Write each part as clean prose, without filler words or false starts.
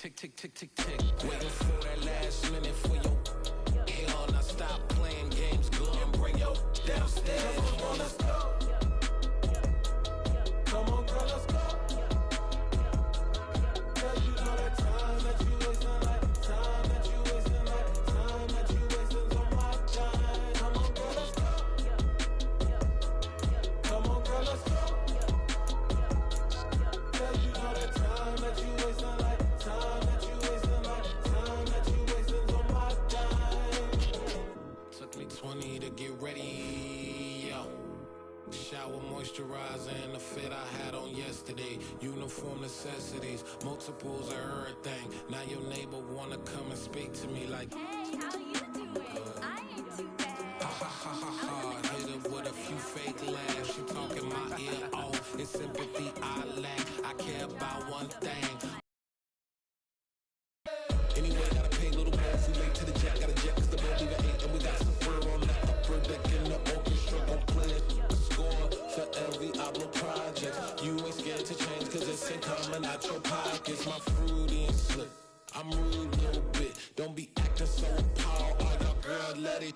tick, tick, tick, tick, tick. Waiting for that last minute for your hell. Now stop playing games, go and bring your downstairs. Come on, let's go. Come on, girl, let's go. Girl, you know that time that you wasting, like time that you wasting, like time that you wasting on my time. Come on, girl, let's go. Come on, girl, let's go. Girl, you know that time that you wasting, like time that you wasting, like time that you wasting on my time. Took me 20 to get ready, yo. Shower, moisturizer, and the fit I had on yesterday. Uniform necessities, multiples of everything. Now your neighbor wanna come and speak to me like, hey, how you doing? I ain't too bad. Ha ha ha ha ha. Hit her with a few fake laughs. She talking my ear off. It's sympathy I lack. I care about one thing. Anyway, gotta pay a little more if we late to the jet. Got a jet cause the boat leave at 8 and we got some fur on that upper deck in the orchestra. Gon' play a score for every Oblo project. You ain't scared to change cause it's ain't coming out your pockets. My fruity and slick, I'm rude a little bit. Don't be acting so appalled. Oh, your girl, let it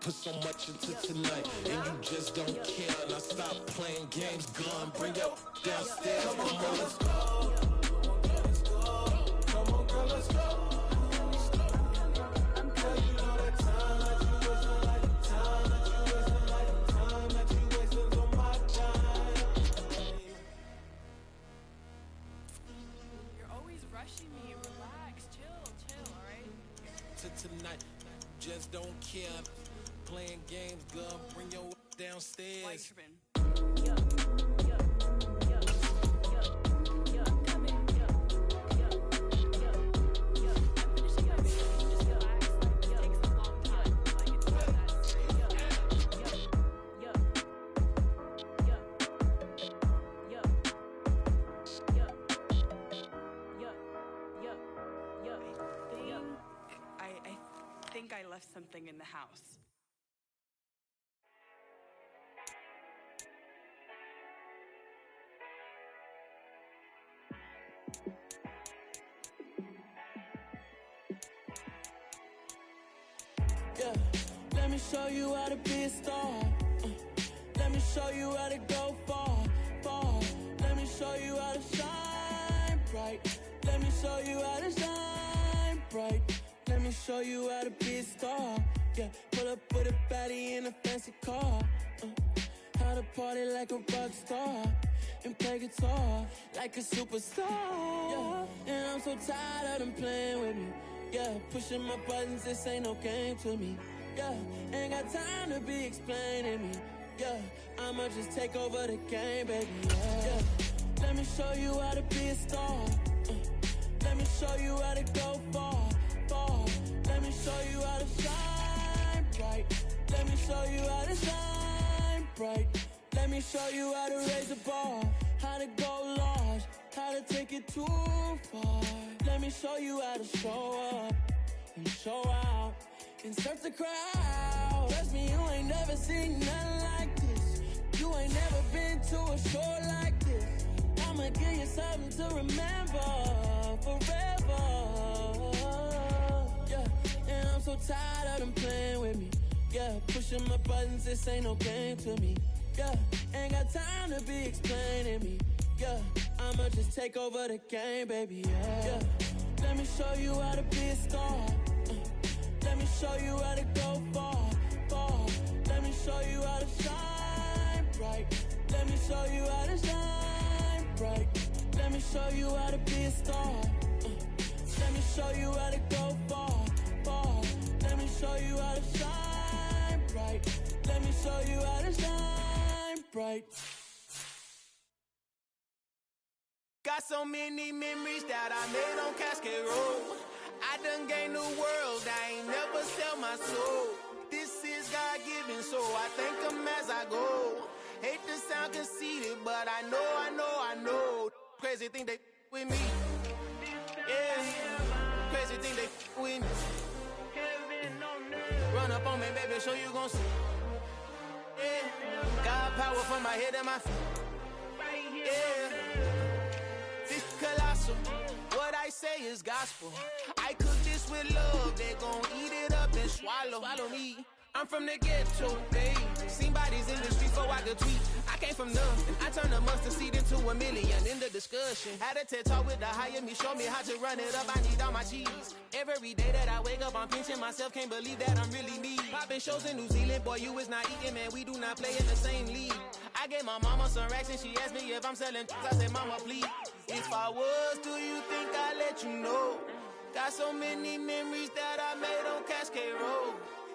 put so much into tonight and you just don't care. Now stop playing games, gun, bring your downstairs. Come on, girl, let's go. Come on, girl, let's go. Girl, you know that time that you wasting, like time that you wasting, like time that you wasting on my time. You're always rushing me. Relax, chill, alright? To tonight, just don't care. Playing games, gun, bring your downstairs. Why you tripping? I think I left something in the house. Yeah, let me show you how to be a star. Let me show you how to go far, far. Let me show you how to shine bright. Let me show you how to shine bright. Let me show you how to be a star. Yeah, pull up with a baddie in a fancy car. How to party like a rock star and play guitar like a superstar. Yeah, and I'm so tired of them playing with me. Yeah, pushing my buttons, this ain't no game to me. Yeah, ain't got time to be explaining me. Yeah, I'ma just take over the game, baby. Yeah, let me show you how to be a star. Let me show you how to go far, far. Let me show you how to shine bright. Let me show you how to shine bright. Let me show you how to raise the bar, how to go large, how to take it too far. Let me show you how to show up and show out and surf the crowd. Trust me, you ain't never seen nothing like this. You ain't never been to a show like this. I'ma give you something to remember forever. Yeah, and I'm so tired of them playing with me. Yeah, pushing my buttons, this ain't no game to me. Yeah, ain't got time to be explaining me. Yeah, I'ma just take over the game, baby. Yeah, let me show you how to be a star. Let me show you how to go far, far. Let me show you how to shine bright. Let me show you how to shine bright. Let me show you how to be a star. Let me show you how to go far, far. Let me show you how to shine bright. Let me show you how to shine bright. Got so many memories that I made on Cascade Road. I done gained the world, I ain't never sell my soul. This is God-given, so I thank him as I go. Hate to sound conceited, but I know. Crazy thing they with me. Yeah, crazy thing they with me. Run up on me, baby, show you gon' see. Yeah, God power from my head and my feet. Yeah, this colossal. What I say is gospel. I cook this with love, they gon' eat it up and swallow me. I'm from the ghetto, baby. Seen bodies in the streets before I could tweet. I came from nothing. I turned a mustard seed into a million. In the discussion, had a TED talk with the higher me. Show me how to run it up. I need all my cheese. Every day that I wake up, I'm pinching myself. Can't believe that I'm really me. Popping shows in New Zealand, boy, you is not eating, man. We do not play in the same league. I gave my mama some racks and she asked me if I'm selling. I said, mama, please. If I was, do you think I'd let you know? Got so many memories that I made on Cascade Road.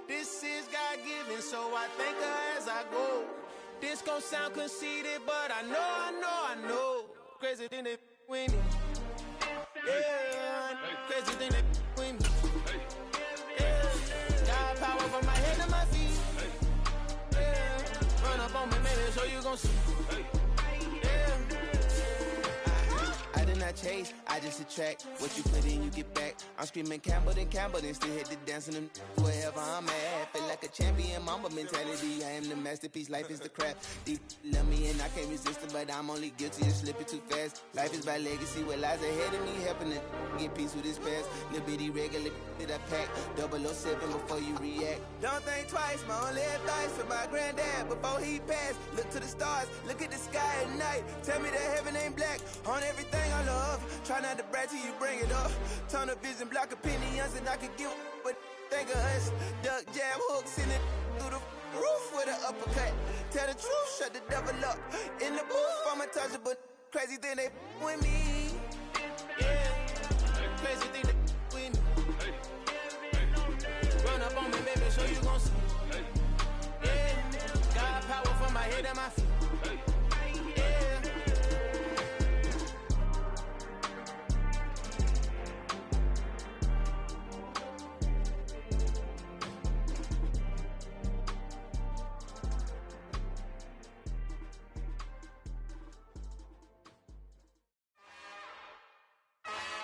This is God-given, so I thank her as I go. This gon' sound conceited, but I know. Crazy thing that with me. Yeah, crazy thing that with me. Yeah, got power from my head to my feet. Yeah, run up on me, maybe, so you gon' see. Yeah. I did not chase, I just attract. What you put in, you get back. I'm screaming Campbell, then still hit the dancing and wherever I'm at. Feel like a champion, mamba mentality. I am the masterpiece, life is the crap. Deep love me and I can't resist it, but I'm only guilty of slipping too fast. Life is by legacy, what lies ahead of me, helping to get peace with this past. Little bitty regular that I pack, 007 before you react. Don't think twice, my only advice for my granddad before he passed. Look to the stars, look at the sky at night. Tell me that heaven ain't black on everything I love. Try not to brag till you bring it up. Turn of vision, block opinions, and I can give but think of us. Duck, jab, hooks in it through the roof with an uppercut. Tell the truth, shut the devil up. In the booth, I'm untouchable. Crazy thing they with me. Yeah, crazy thing they with me. Run up on me, baby, so you gon' see. Yeah, got power from my head and my feet.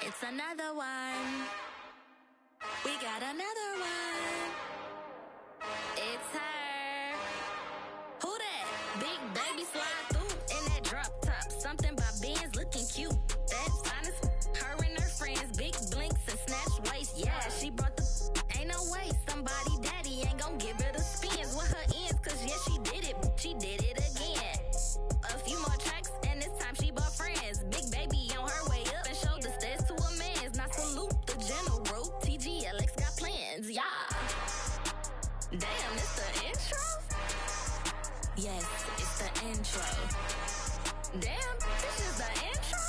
It's another one. We got another one. It's her. Who that? Big baby slide through in that drop top. Something by Benz looking cute. That's honest. Her and her friends, big blinks and snatch waist. Yeah, she brought the. Ain't no way somebody daddy ain't gon' give her the spins with her ends. Cause yeah, she did it. She did it again. A few more tracks and this time she bought friends. Big baby on her way up and showed the stairs to a man's. Now salute the general. TGLX got plans, yeah. Damn, it's the intro? Yes, it's the intro. Damn, this is the intro?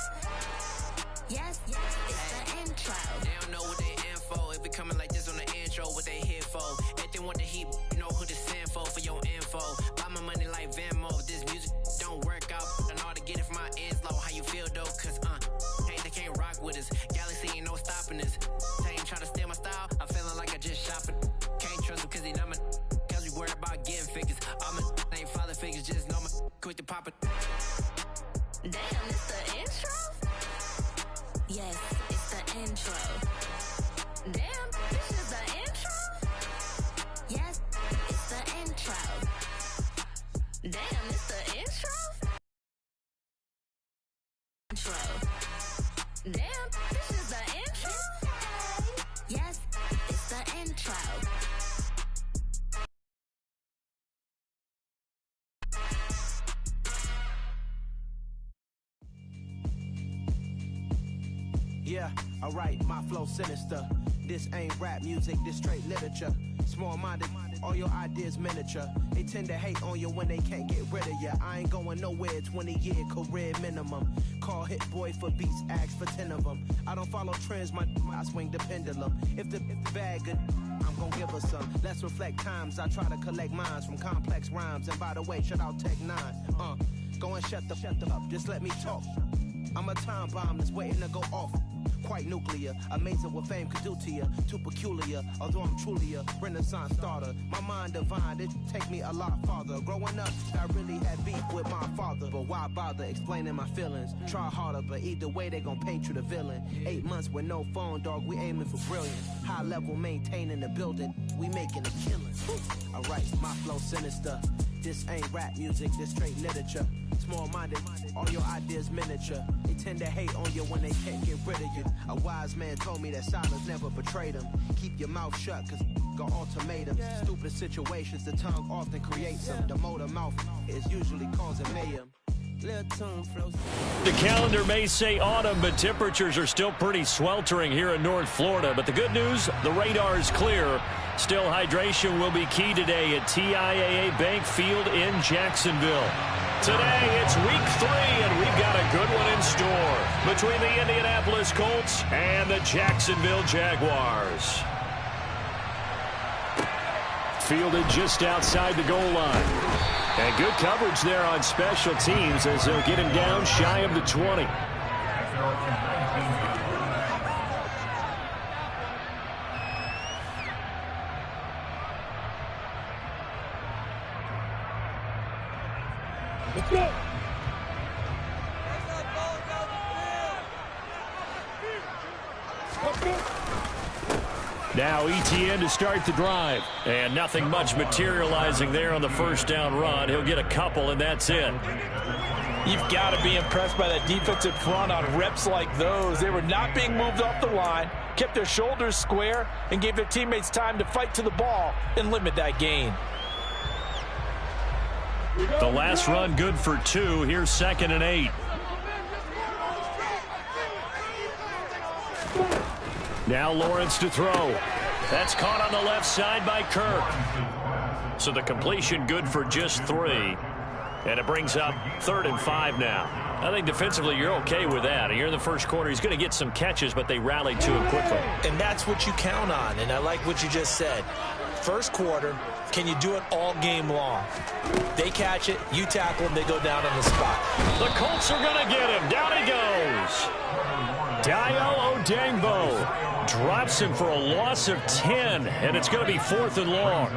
Yes, it's the intro. They don't know what they in for. If it coming like this on the intro, what they here for? If they want the heat, know who to send for your info. Buy my money like Venmo. If this music don't work out, I know how to get it from my ends low. How you feel though? Cause hey, they can't rock with us. Galaxy ain't no stopping us. They ain't trying to steal my style. I'm feeling like I just shopping. Can't trust them cause they not my. Cause we worried about getting figures. All my ain't father figures, just know my quick to pop it. Damn, it's the intro? Yes, it's the intro. Damn, this is the intro? Yes, it's the intro. Damn, it's the intro? Damn, this is the intro? Yes, it's the intro. Yeah, alright, my flow sinister. This ain't rap music, this straight literature. Small-minded, all your ideas miniature. They tend to hate on you when they can't get rid of you. I ain't going nowhere, 20-year career minimum. Call Hit Boy for beats, ask for 10 of them. I don't follow trends, I swing the pendulum. If the bag good, I'm gon' give her some. Let's reflect times, I try to collect minds from complex rhymes. And by the way, shout out Tech 9. Go and shut the up, just let me talk. I'm a time bomb that's waiting to go off. Quite nuclear, amazing what fame could do to you. Too peculiar, although I'm truly a renaissance starter. My mind divine, it take me a lot farther. Growing up, I really had beef with my father. But why bother explaining my feelings? Try harder, but either way they gon' paint you the villain. 8 months with no phone, dog, we aiming for brilliance. High level maintaining the building, we making a killing. Alright, my flow sinister. This ain't rap music, this straight literature. Small-minded, all your ideas miniature. They tend to hate on you when they can't get rid of you. A wise man told me that silence never betrayed him. Keep your mouth shut, cause got ultimatums. Stupid situations, the tongue often creates them. The motor mouth is usually causing mayhem. The calendar may say autumn, but temperatures are still pretty sweltering here in North Florida. But the good news, the radar is clear. Still, hydration will be key today at TIAA Bank Field in Jacksonville. Today, it's week 3, and we've got a good one in store between the Indianapolis Colts and the Jacksonville Jaguars. Fielded just outside the goal line. And good coverage there on special teams as they'll get him down shy of the 20. Let's go. Now ETN to start the drive. And nothing much materializing there on the first down run. He'll get a couple, and that's it. You've got to be impressed by that defensive front on reps like those. They were not being moved off the line, kept their shoulders square, and gave their teammates time to fight to the ball and limit that gain. The last run good for 2. Here's 2nd and 8. Now Lawrence to throw. That's caught on the left side by Kirk. So the completion good for just 3. And it brings up 3rd and 5 now. I think defensively you're okay with that. Here in the first quarter, he's going to get some catches, but they rallied to him quickly. And that's what you count on, and I like what you just said. First quarter, can you do it all game long? They catch it, you tackle them, they go down on the spot. The Colts are going to get him. Down he goes. Dio Odangbo drops him for a loss of 10, and it's going to be 4th and long.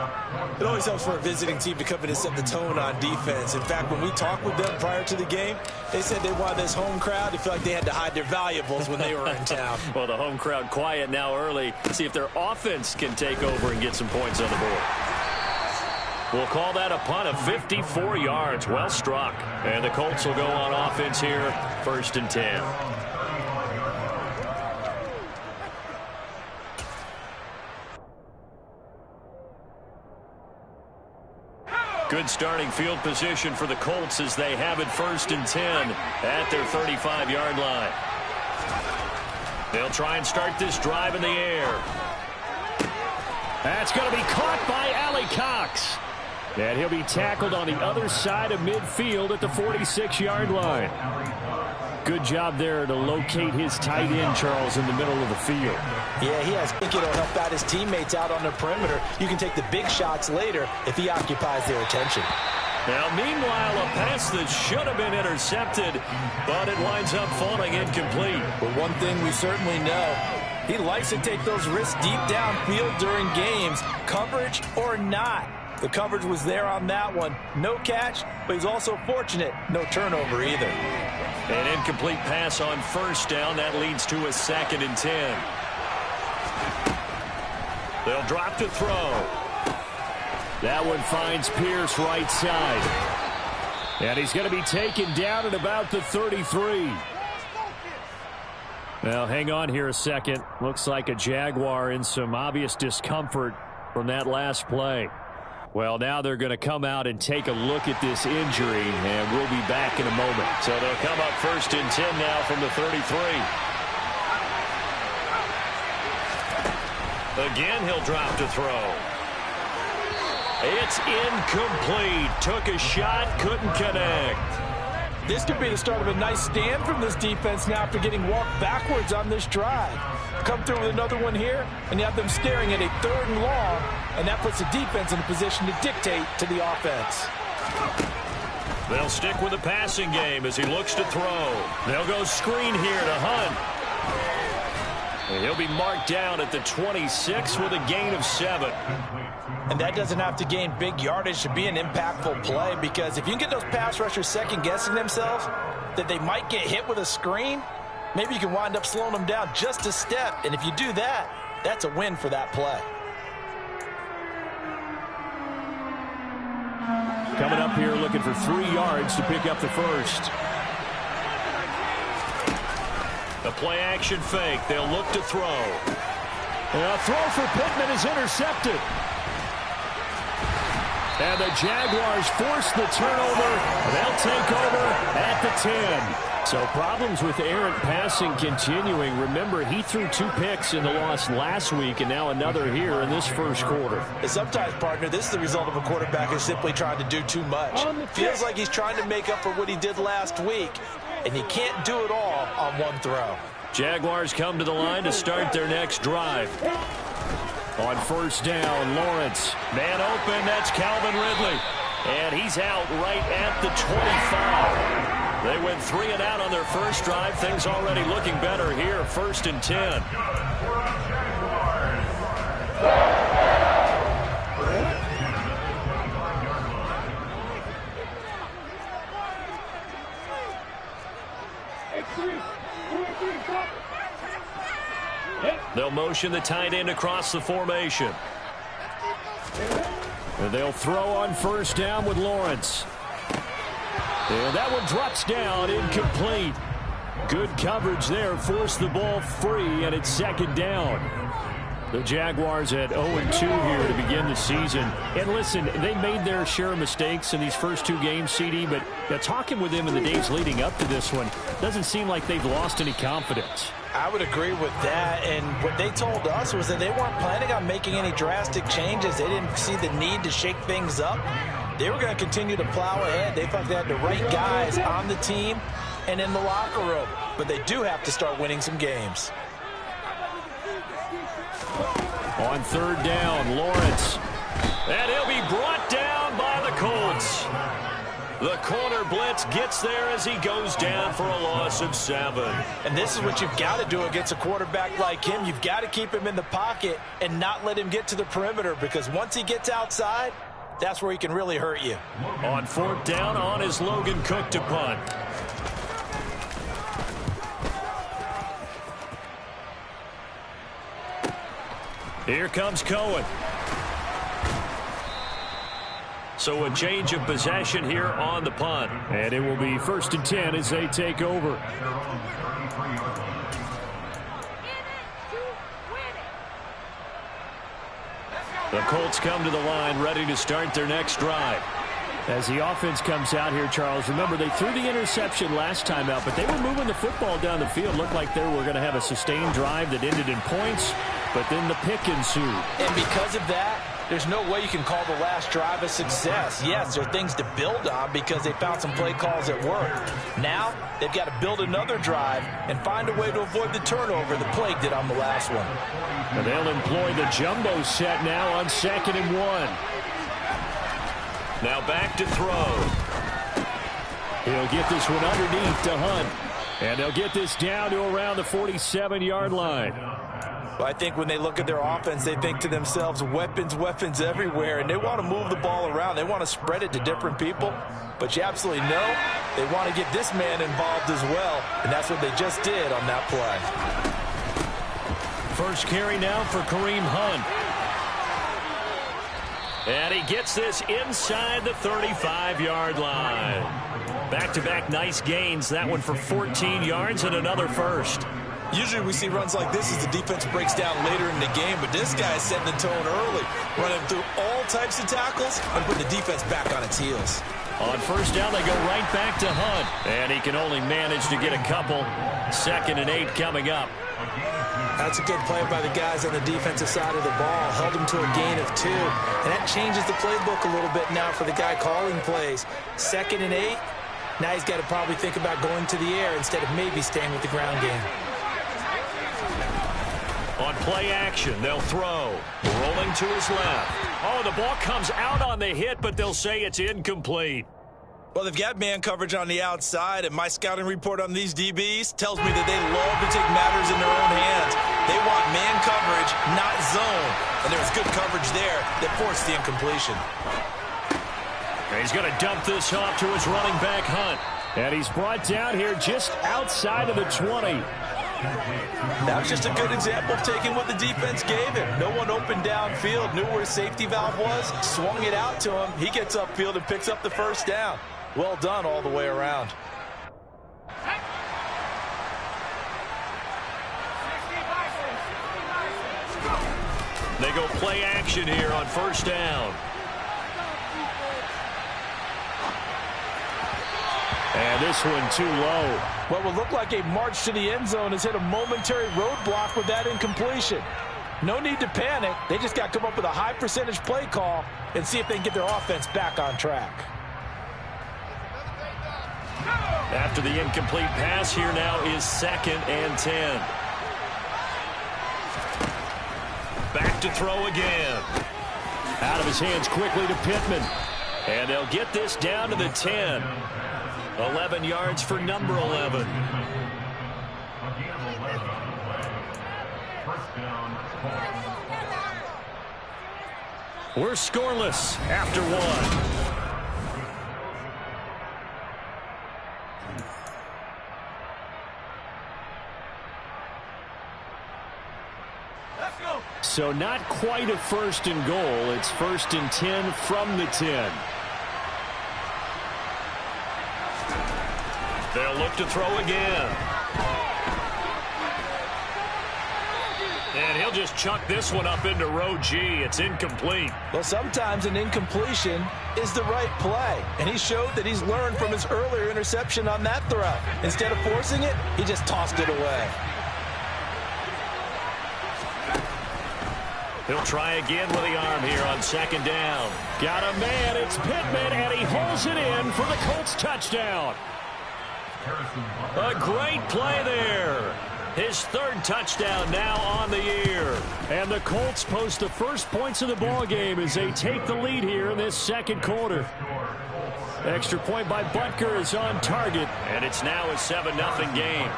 It always helps for a visiting team to come in and set the tone on defense. In fact, when we talked with them prior to the game, they said they wanted this home crowd to feel like they had to hide their valuables when they were in town. Well, the home crowd quiet now early. See if their offense can take over and get some points on the board. We'll call that a punt of 54 yards. Well struck. And the Colts will go on offense here, 1st and 10. Good starting field position for the Colts as they have it 1st and 10 at their 35-yard line. They'll try and start this drive in the air. That's going to be caught by Allie Cox. And he'll be tackled on the other side of midfield at the 46-yard line. Good job there to locate his tight end, Charles, in the middle of the field. Yeah, he has. I think it'll help out his teammates out on the perimeter. You can take the big shots later if he occupies their attention. Now, meanwhile, a pass that should have been intercepted, but it winds up falling incomplete. But one thing we certainly know, he likes to take those risks deep downfield during games, coverage or not. The coverage was there on that one. No catch, but he's also fortunate. No turnover either. An incomplete pass on 1st down. That leads to a 2nd and 10. They'll drop to throw. That one finds Pierce right side. And he's going to be taken down at about the 33. Now, hang on here a second. Looks like a Jaguar in some obvious discomfort from that last play. Well, now they're going to come out and take a look at this injury, and we'll be back in a moment. So they'll come up 1st and 10 now from the 33. Again, he'll drop to throw. It's incomplete. Took a shot, couldn't connect. This could be the start of a nice stand from this defense now after getting walked backwards on this drive. Come through with another one here, and you have them staring at a 3rd and long, and that puts the defense in a position to dictate to the offense. They'll stick with the passing game as he looks to throw. They'll go screen here to Hunt. And he'll be marked down at the 26 with a gain of 7. And that doesn't have to gain big yardage to be an impactful play, because if you can get those pass rushers second-guessing themselves that they might get hit with a screen, maybe you can wind up slowing them down just a step. And if you do that, that's a win for that play. coming up here looking for 3 yards to pick up the first. The play action fake. They'll look to throw. A throw for Pittman is intercepted. And the Jaguars force the turnover. They'll take over at the 10. So problems with errant passing continuing. Remember, he threw 2 picks in the loss last week and now another here in this first quarter. And sometimes, partner, this is the result of a quarterback who's simply trying to do too much. Feels like he's trying to make up for what he did last week, and he can't do it all on one throw. Jaguars come to the line to start their next drive. On first down, Lawrence. Man open, that's Calvin Ridley. And he's out right at the 25. They went 3 and out on their first drive. Things already looking better here, 1st and 10. They'll motion the tight end across the formation. And they'll throw on first down with Lawrence. And that one drops down, incomplete. Good coverage there, forced the ball free, and it's 2nd down. The Jaguars at 0-2 here to begin the season. And listen, they made their share of mistakes in these first 2 games, CD, but talking with them in the days leading up to this one, doesn't seem like they've lost any confidence. I would agree with that, and what they told us was that they weren't planning on making any drastic changes. They didn't see the need to shake things up. They were going to continue to plow ahead. They thought they had the right guys on the team and in the locker room, but they do have to start winning some games. On 3rd down, Lawrence. And he'll be brought down by the Colts. The corner blitz gets there as he goes down for a loss of 7. And this is what you've got to do against a quarterback like him. You've got to keep him in the pocket and not let him get to the perimeter, because once he gets outside, that's where he can really hurt you. On 4th down, on is Logan Cook to punt. Here comes Cohen. So a change of possession here on the punt. And it will be 1st and 10 as they take over. The Colts come to the line ready to start their next drive. As the offense comes out here, Charles, remember they threw the interception last time out, but they were moving the football down the field. Looked like they were going to have a sustained drive that ended in points, but then the pick ensued. And because of that, there's no way you can call the last drive a success. Yes, there are things to build on because they found some play calls that worked. Now, they've got to build another drive and find a way to avoid the turnover that plagued it on the last one. And they'll employ the jumbo set now on 2nd and 1. Now back to throw. He'll get this one underneath to Hunt. And they'll get this down to around the 47-yard line. Well, I think when they look at their offense, they think to themselves, weapons, weapons everywhere, and they want to move the ball around. They want to spread it to different people, but you absolutely know they want to get this man involved as well, and that's what they just did on that play. First carry now for Kareem Hunt. And he gets this inside the 35-yard line. Back-to-back nice gains. That one for 14 yards and another first. Usually we see runs like this as the defense breaks down later in the game, but this guy is setting the tone early, running through all types of tackles and putting the defense back on its heels. On first down, they go right back to Hunt. And he can only manage to get a couple. 2nd and 8 coming up. That's a good play by the guys on the defensive side of the ball. Held him to a gain of 2. And that changes the playbook a little bit now for the guy calling plays. 2nd and 8. Now he's got to probably think about going to the air instead of maybe staying with the ground game. On play action, they'll throw. Rolling to his left. Oh, the ball comes out on the hit, but they'll say it's incomplete. Well, they've got man coverage on the outside, and my scouting report on these DBs tells me that they love to take matters in their own hands. They want man coverage, not zone. And there was good coverage there that forced the incompletion. And he's going to dump this off to his running back, Hunt. And he's brought down here just outside of the 20. That was just a good example of taking what the defense gave him. No one open downfield, knew where his safety valve was, swung it out to him. He gets upfield and picks up the first down. Well done all the way around. They go play action here on first down. And this one too low. What will look like a march to the end zone has hit a momentary roadblock with that incompletion. No need to panic. They just got to come up with a high percentage play call and see if they can get their offense back on track. After the incomplete pass, here now is 2nd and 10. Back to throw again. Out of his hands quickly to Pittman. And they'll get this down to the 10. 11 yards for number 11. We're scoreless after one. So not quite a 1st and goal. It's 1st and 10 from the 10. They'll look to throw again. And he'll just chuck this one up into row G. It's incomplete. Well, sometimes an incompletion is the right play. And he showed that he's learned from his earlier interception on that throw. Instead of forcing it, he just tossed it away. He'll try again with the arm here on 2nd down. Got a man. It's Pittman, and he holds it in for the Colts touchdown. A great play there. His 3rd touchdown now on the year. And the Colts post the first points of the ball game as they take the lead here in this 2nd quarter. Extra point by Butker is on target, and it's now a 7-0 game.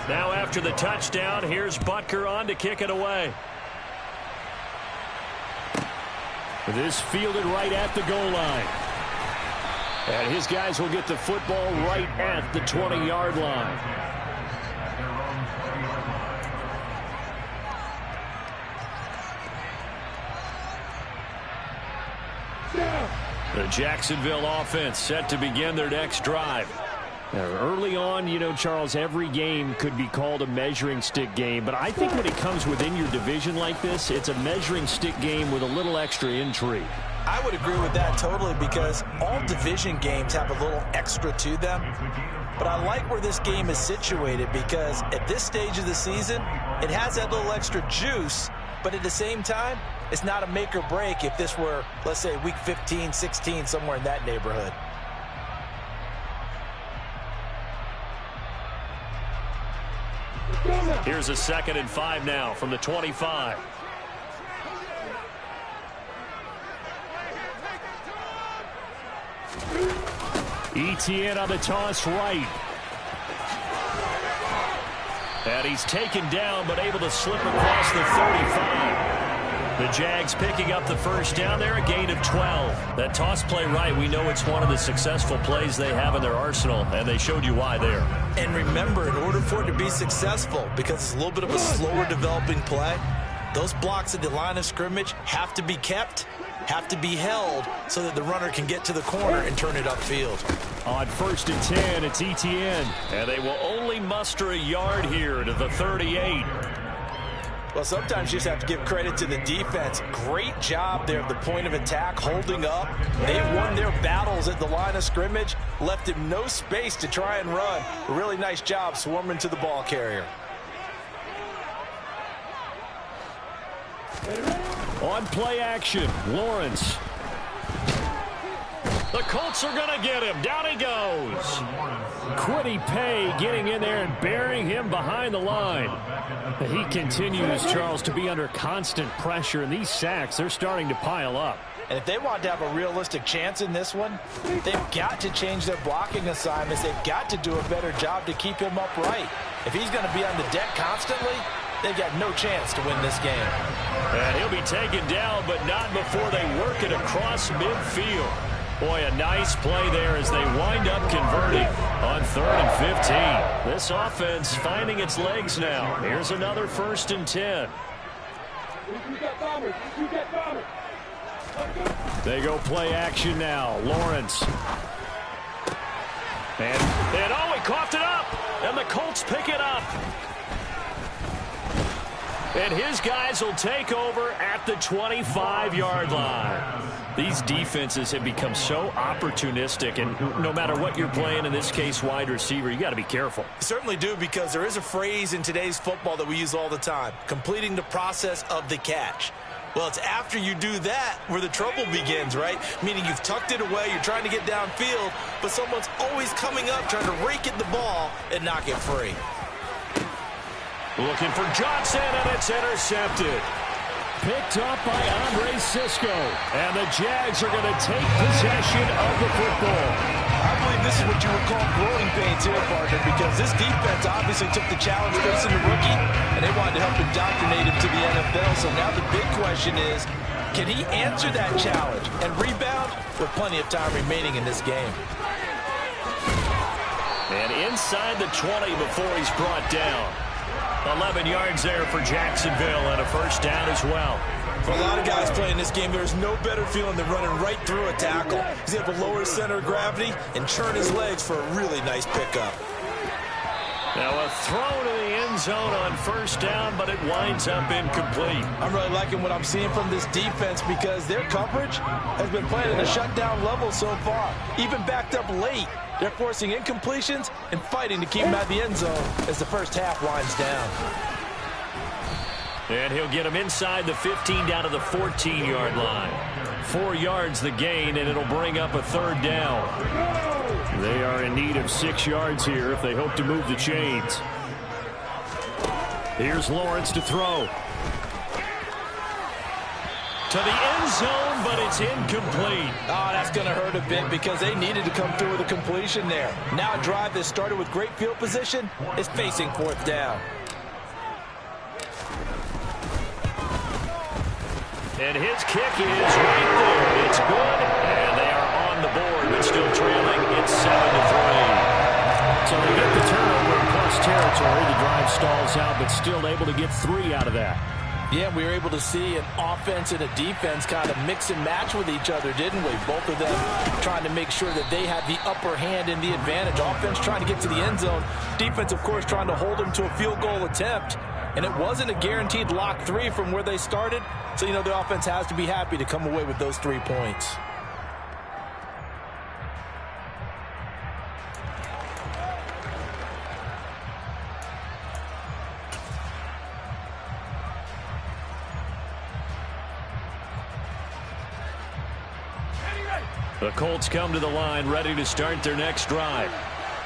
Now after the touchdown, here's Butker on to kick it away. This fielded right at the goal line. And his guys will get the football right at the 20-yard line. The Jacksonville offense set to begin their next drive. Now, early on, you know, Charles, every game could be called a measuring stick game. But I think when it comes within your division like this, it's a measuring stick game with a little extra intrigue. I would agree with that totally because all division games have a little extra to them. But I like where this game is situated because at this stage of the season, it has that little extra juice. But at the same time, it's not a make or break if this were, let's say, week 15, 16, somewhere in that neighborhood. Here's a 2nd and 5 now from the 25. ETN on the toss right. And he's taken down but able to slip across the 35. The Jags picking up the first down there, a gain of 12. That toss play right, we know it's one of the successful plays they have in their arsenal, and they showed you why there. And remember, in order for it to be successful, because it's a little bit of a slower developing play, those blocks at the line of scrimmage have to be kept, have to be held, so that the runner can get to the corner and turn it upfield. On 1st and 10, it's ETN, and they will only muster a yard here to the 38. Well, sometimes you just have to give credit to the defense. Great job there at the point of attack, holding up. They won their battles at the line of scrimmage, left him no space to try and run. A really nice job swarming to the ball carrier. On play action, Lawrence. The Colts are going to get him. Down he goes. Quiddy Pay getting in there and burying him behind the line. He continues, Charles, to be under constant pressure, and these sacks, they're starting to pile up. And if they want to have a realistic chance in this one, they've got to change their blocking assignments. They've got to do a better job to keep him upright. If he's going to be on the deck constantly, they've got no chance to win this game. And he'll be taken down, but not before they work it across midfield. Boy, a nice play there as they wind up converting on 3rd and 15. This offense finding its legs now. Here's another 1st and 10. They go play action now. Lawrence. And oh, he coughed it up. And the Colts pick it up. And his guys will take over at the 25-yard line. These defenses have become so opportunistic, and no matter what you're playing, in this case wide receiver, you got to be careful. You certainly do, because there is a phrase in today's football that we use all the time: completing the process of the catch. Well, it's after you do that where the trouble begins, right? Meaning you've tucked it away, you're trying to get downfield, but someone's always coming up trying to rake at the ball and knock it free. Looking for Johnson, and it's intercepted. Picked up by Andre Sisco. And the Jags are going to take possession of the football. I believe this is what you would call growing pains here, partner, because this defense obviously took the challenge facing the rookie, and they wanted to help indoctrinate him to the NFL. So now the big question is, can he answer that challenge and rebound with plenty of time remaining in this game? And inside the 20 before he's brought down. 11 yards there for Jacksonville, and a 1st down as well. For a lot of guys playing this game, there's no better feeling than running right through a tackle. He's able to lower his center of gravity and churn his legs for a really nice pickup. Now a throw to the end zone on 1st down, but it winds up incomplete. I'm really liking what I'm seeing from this defense, because their coverage has been playing at a shutdown level so far. Even backed up late, they're forcing incompletions and fighting to keep him out of the end zone as the first half winds down. And he'll get him inside the 15 down to the 14-yard line. 4 yards the gain, and it'll bring up a 3rd down. They are in need of 6 yards here if they hope to move the chains. Here's Lawrence to throw. To the end zone, but it's incomplete. Oh, that's going to hurt a bit, because they needed to come through with a completion there. Now a drive that started with great field position is facing 4th down. And his kick is right there. It's good, and they are on the board, but still trailing. It's 7-3. So they get the turnover in plus territory. The drive stalls out, but still able to get 3 out of that. Yeah, we were able to see an offense and a defense kind of mix and match with each other, didn't we? Both of them trying to make sure that they had the upper hand and the advantage. Offense trying to get to the end zone. Defense, of course, trying to hold them to a field goal attempt. And it wasn't a guaranteed lock 3 from where they started. So, you know, the offense has to be happy to come away with those 3 points. The Colts come to the line ready to start their next drive.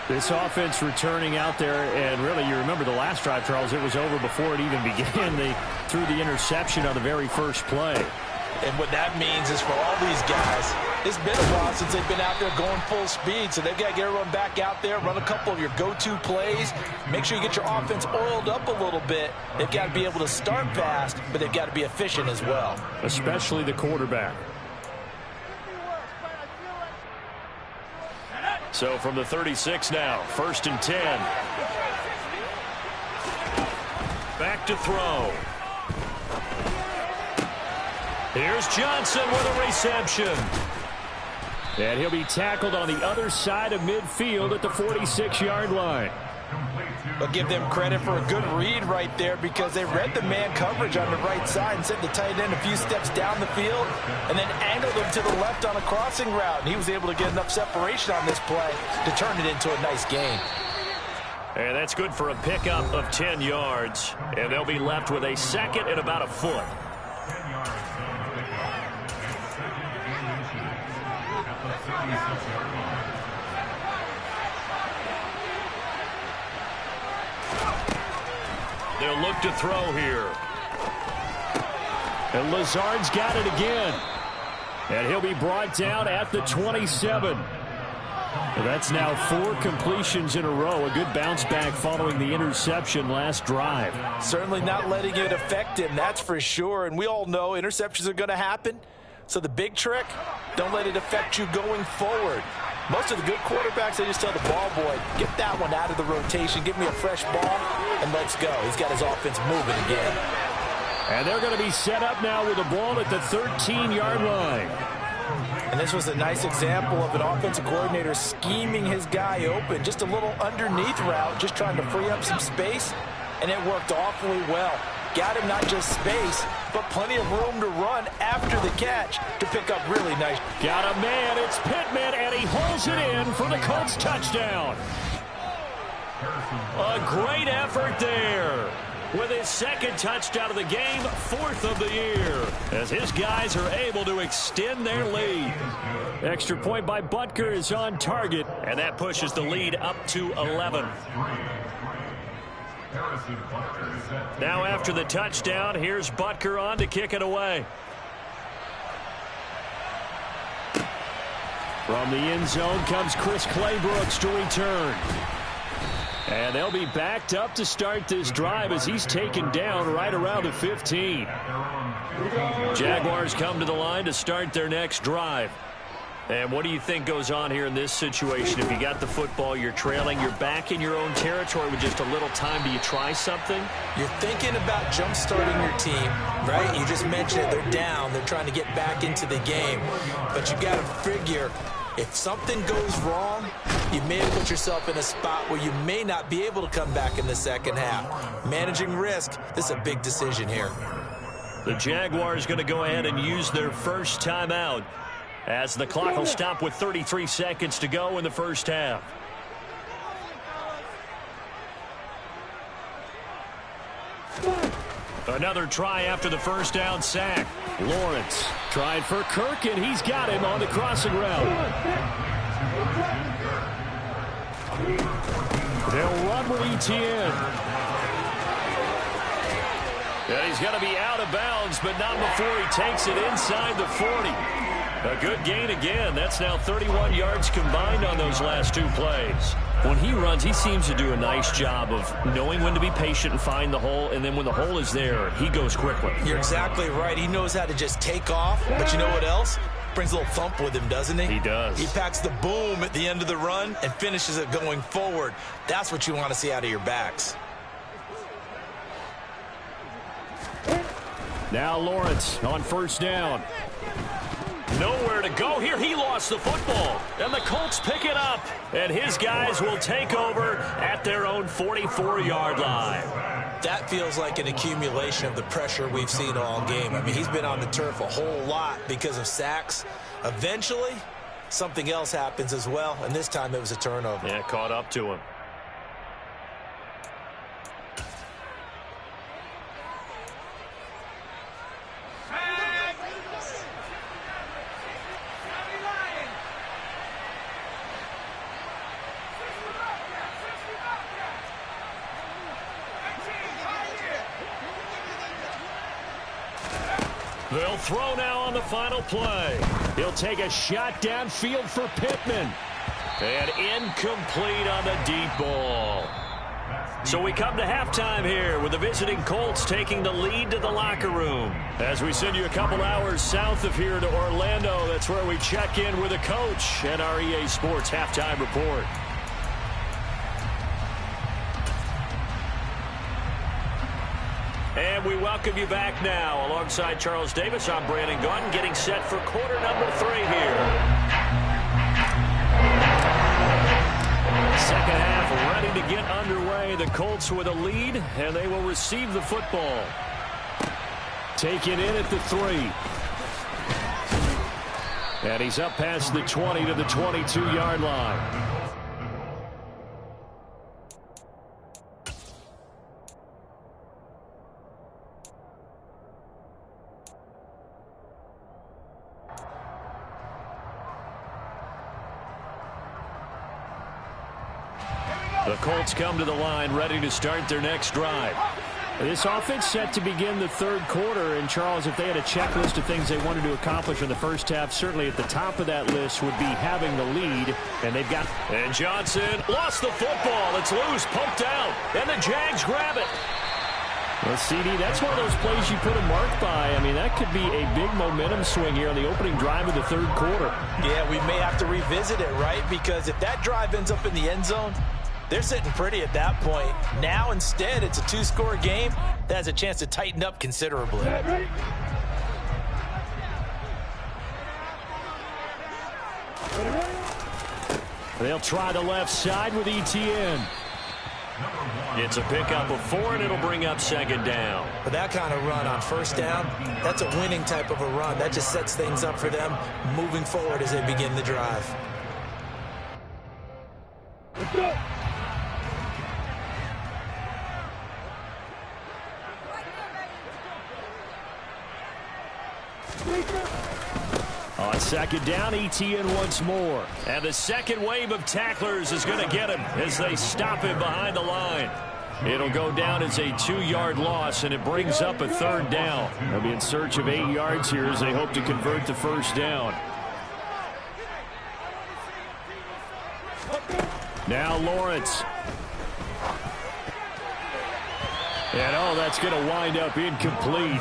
This offense returning out there, and really, you remember the last drive, Charles, it was over before it even began. They threw the interception on the very first play. And what that means is, for all these guys, it's been a while since they've been out there going full speed, so they've got to get everyone back out there, run a couple of your go-to plays, make sure you get your offense oiled up a little bit. They've got to be able to start fast, but they've got to be efficient as well. Especially the quarterback. So from the 36 now, 1st and 10. Back to throw. Here's Johnson with a reception. And he'll be tackled on the other side of midfield at the 46-yard line. But give them credit for a good read right there, because they read the man coverage on the right side and sent the tight end a few steps down the field and then angled him to the left on a crossing route. And he was able to get enough separation on this play to turn it into a nice gain. And that's good for a pickup of 10 yards. And they'll be left with a 2nd and about a foot. They'll look to throw here. And Lazard's got it again. And he'll be brought down at the 27. And that's now 4 completions in a row. A good bounce back following the interception last drive. Certainly not letting it affect him, that's for sure. And we all know interceptions are going to happen. So the big trick, don't let it affect you going forward. Most of the good quarterbacks, they just tell the ball boy, get that one out of the rotation, give me a fresh ball, and let's go. He's got his offense moving again. And they're going to be set up now with the ball at the 13-yard line. And this was a nice example of an offensive coordinator scheming his guy open. Just a little underneath route, just trying to free up some space, and it worked awfully well. Got him not just space, but plenty of room to run after the catch to pick up really nice. Got a man, it's Pittman, and he holds it in for the Colts touchdown. A great effort there. With his second touchdown of the game, 4th of the year, as his guys are able to extend their lead. Extra point by Butker is on target, and that pushes the lead up to 11. Now after the touchdown, here's Butker on to kick it away. From the end zone comes Chris Claybrooks to return. And they'll be backed up to start this drive as he's taken down right around the 15. Jaguars come to the line to start their next drive. And what do you think goes on here in this situation? If you got the football, you're trailing, you're back in your own territory with just a little time. Do you try something? You're thinking about jump-starting your team, right? You just mentioned it. They're down. They're trying to get back into the game. But you got to figure, if something goes wrong, you may have put yourself in a spot where you may not be able to come back in the second half. Managing risk, this is a big decision here. The Jaguars going to go ahead and use their first timeout, as the clock will stop with 33 seconds to go in the first half. Another try after the first down sack. Lawrence tried for Kirk, and he's got him on the crossing route. They'll run with Etienne. And he's going to be out of bounds, but not before he takes it inside the 40. A good gain again. That's now 31 yards combined on those last 2 plays. When he runs, he seems to do a nice job of knowing when to be patient and find the hole, and then when the hole is there, he goes quickly. You're exactly right. He knows how to just take off, but you know what else? Brings a little thump with him, doesn't he? He does. He packs the boom at the end of the run and finishes it going forward. That's what you want to see out of your backs. Now Lawrence on first down. Nowhere to go here. He lost the football. And the Colts pick it up. And his guys will take over at their own 44-yard line. That feels like an accumulation of the pressure we've seen all game. I mean, he's been on the turf a whole lot because of sacks. Eventually, something else happens as well. And this time it was a turnover. Yeah, caught up to him. They'll throw now on the final play. He'll take a shot downfield for Pittman. And incomplete on the deep ball. So we come to halftime here with the visiting Colts taking the lead to the locker room. As we send you a couple hours south of here to Orlando, that's where we check in with a coach and our EA Sports halftime report. And we welcome you back now. Alongside Charles Davis, I'm Brandon Gunn, getting set for quarter number 3 here. Second half ready to get underway. The Colts with a lead, and they will receive the football. Taken in at the 3. And he's up past the 20 to the 22-yard line. The Colts come to the line ready to start their next drive. This offense set to begin the third quarter. And, Charles, if they had a checklist of things they wanted to accomplish in the first half, certainly at the top of that list would be having the lead. And they've got... And Johnson lost the football. It's loose, poked out. And the Jags grab it. Well, CD, that's one of those plays you put a mark by. I mean, that could be a big momentum swing here on the opening drive of the third quarter. Yeah, we may have to revisit it, right? Because if that drive ends up in the end zone, they're sitting pretty at that point. Now, instead, it's a two-score game that has a chance to tighten up considerably. They'll try the left side with ETN. It's a pickup of 4, and it'll bring up second down. But that kind of run on first down, that's a winning type of a run. That just sets things up for them moving forward as they begin the drive. Let's go. On second down, ETN once more. And the second wave of tacklers is going to get him as they stop him behind the line. It'll go down as a 2-yard loss, and it brings up a third down. They'll be in search of 8 yards here as they hope to convert the first down. Now Lawrence. And oh, that's going to wind up incomplete.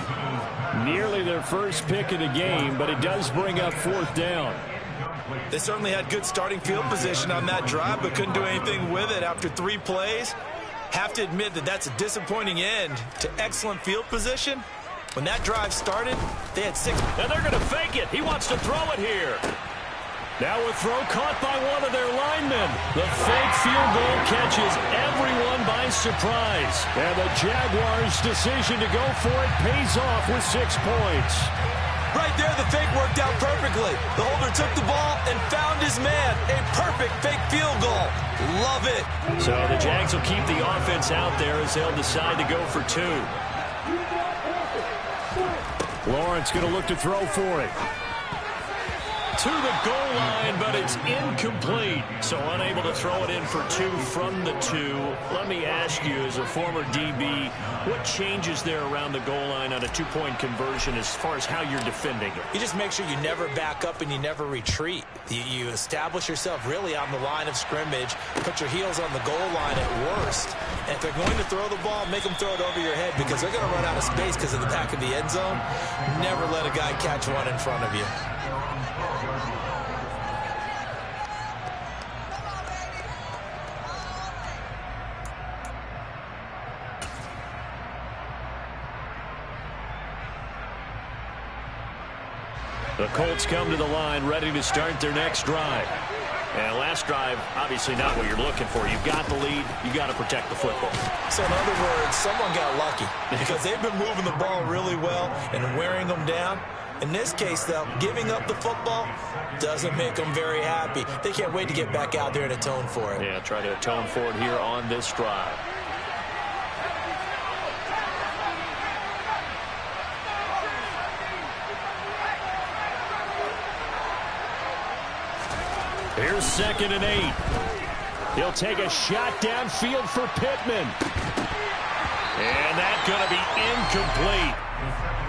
Nearly their first pick of the game, but it does bring up fourth down. They certainly had good starting field position on that drive, but couldn't do anything with it after 3 plays. Have to admit that that's a disappointing end to excellent field position. When that drive started, they had 6. And they're going to fake it. He wants to throw it here. Now a throw caught by one of their linemen. The fake field goal catches everyone by surprise. And the Jaguars' decision to go for it pays off with 6 points. Right there, the fake worked out perfectly. The holder took the ball and found his man. A perfect fake field goal. Love it. So the Jags will keep the offense out there as they'll decide to go for 2. Lawrence going to look to throw for it. To the goal line, but it's incomplete. So unable to throw it in for 2 from the 2. Let me ask you, as a former DB, what changes there around the goal line on a 2-point conversion as far as how you're defending it? You just make sure you never back up and you never retreat. You establish yourself really on the line of scrimmage, put your heels on the goal line at worst. And if they're going to throw the ball, make them throw it over your head because they're going to run out of space because of the back of the end zone. Never let a guy catch one in front of you. The Colts come to the line ready to start their next drive. And last drive, obviously not what you're looking for. You've got the lead. You got to protect the football. So in other words, someone got lucky because they've been moving the ball really well and wearing them down. In this case, though, giving up the football doesn't make them very happy. They can't wait to get back out there and atone for it. Yeah, try to atone for it here on this drive. Here's 2nd and 8. He'll take a shot downfield for Pittman. And that's going to be incomplete.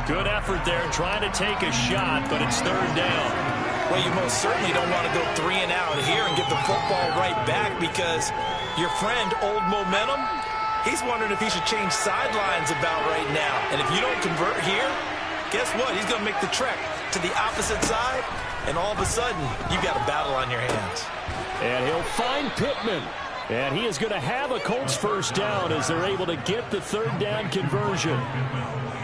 Good effort there trying to take a shot, but it's 3rd down. Well, you most certainly don't want to go 3 and out here and get the football right back because your friend, Old Momentum, he's wondering if he should change sidelines about right now. And if you don't convert here, guess what? He's going to make the trek to the opposite side, and all of a sudden, you've got a battle on your hands. And he'll find Pittman. And he is going to have a Colts first down as they're able to get the 3rd down conversion.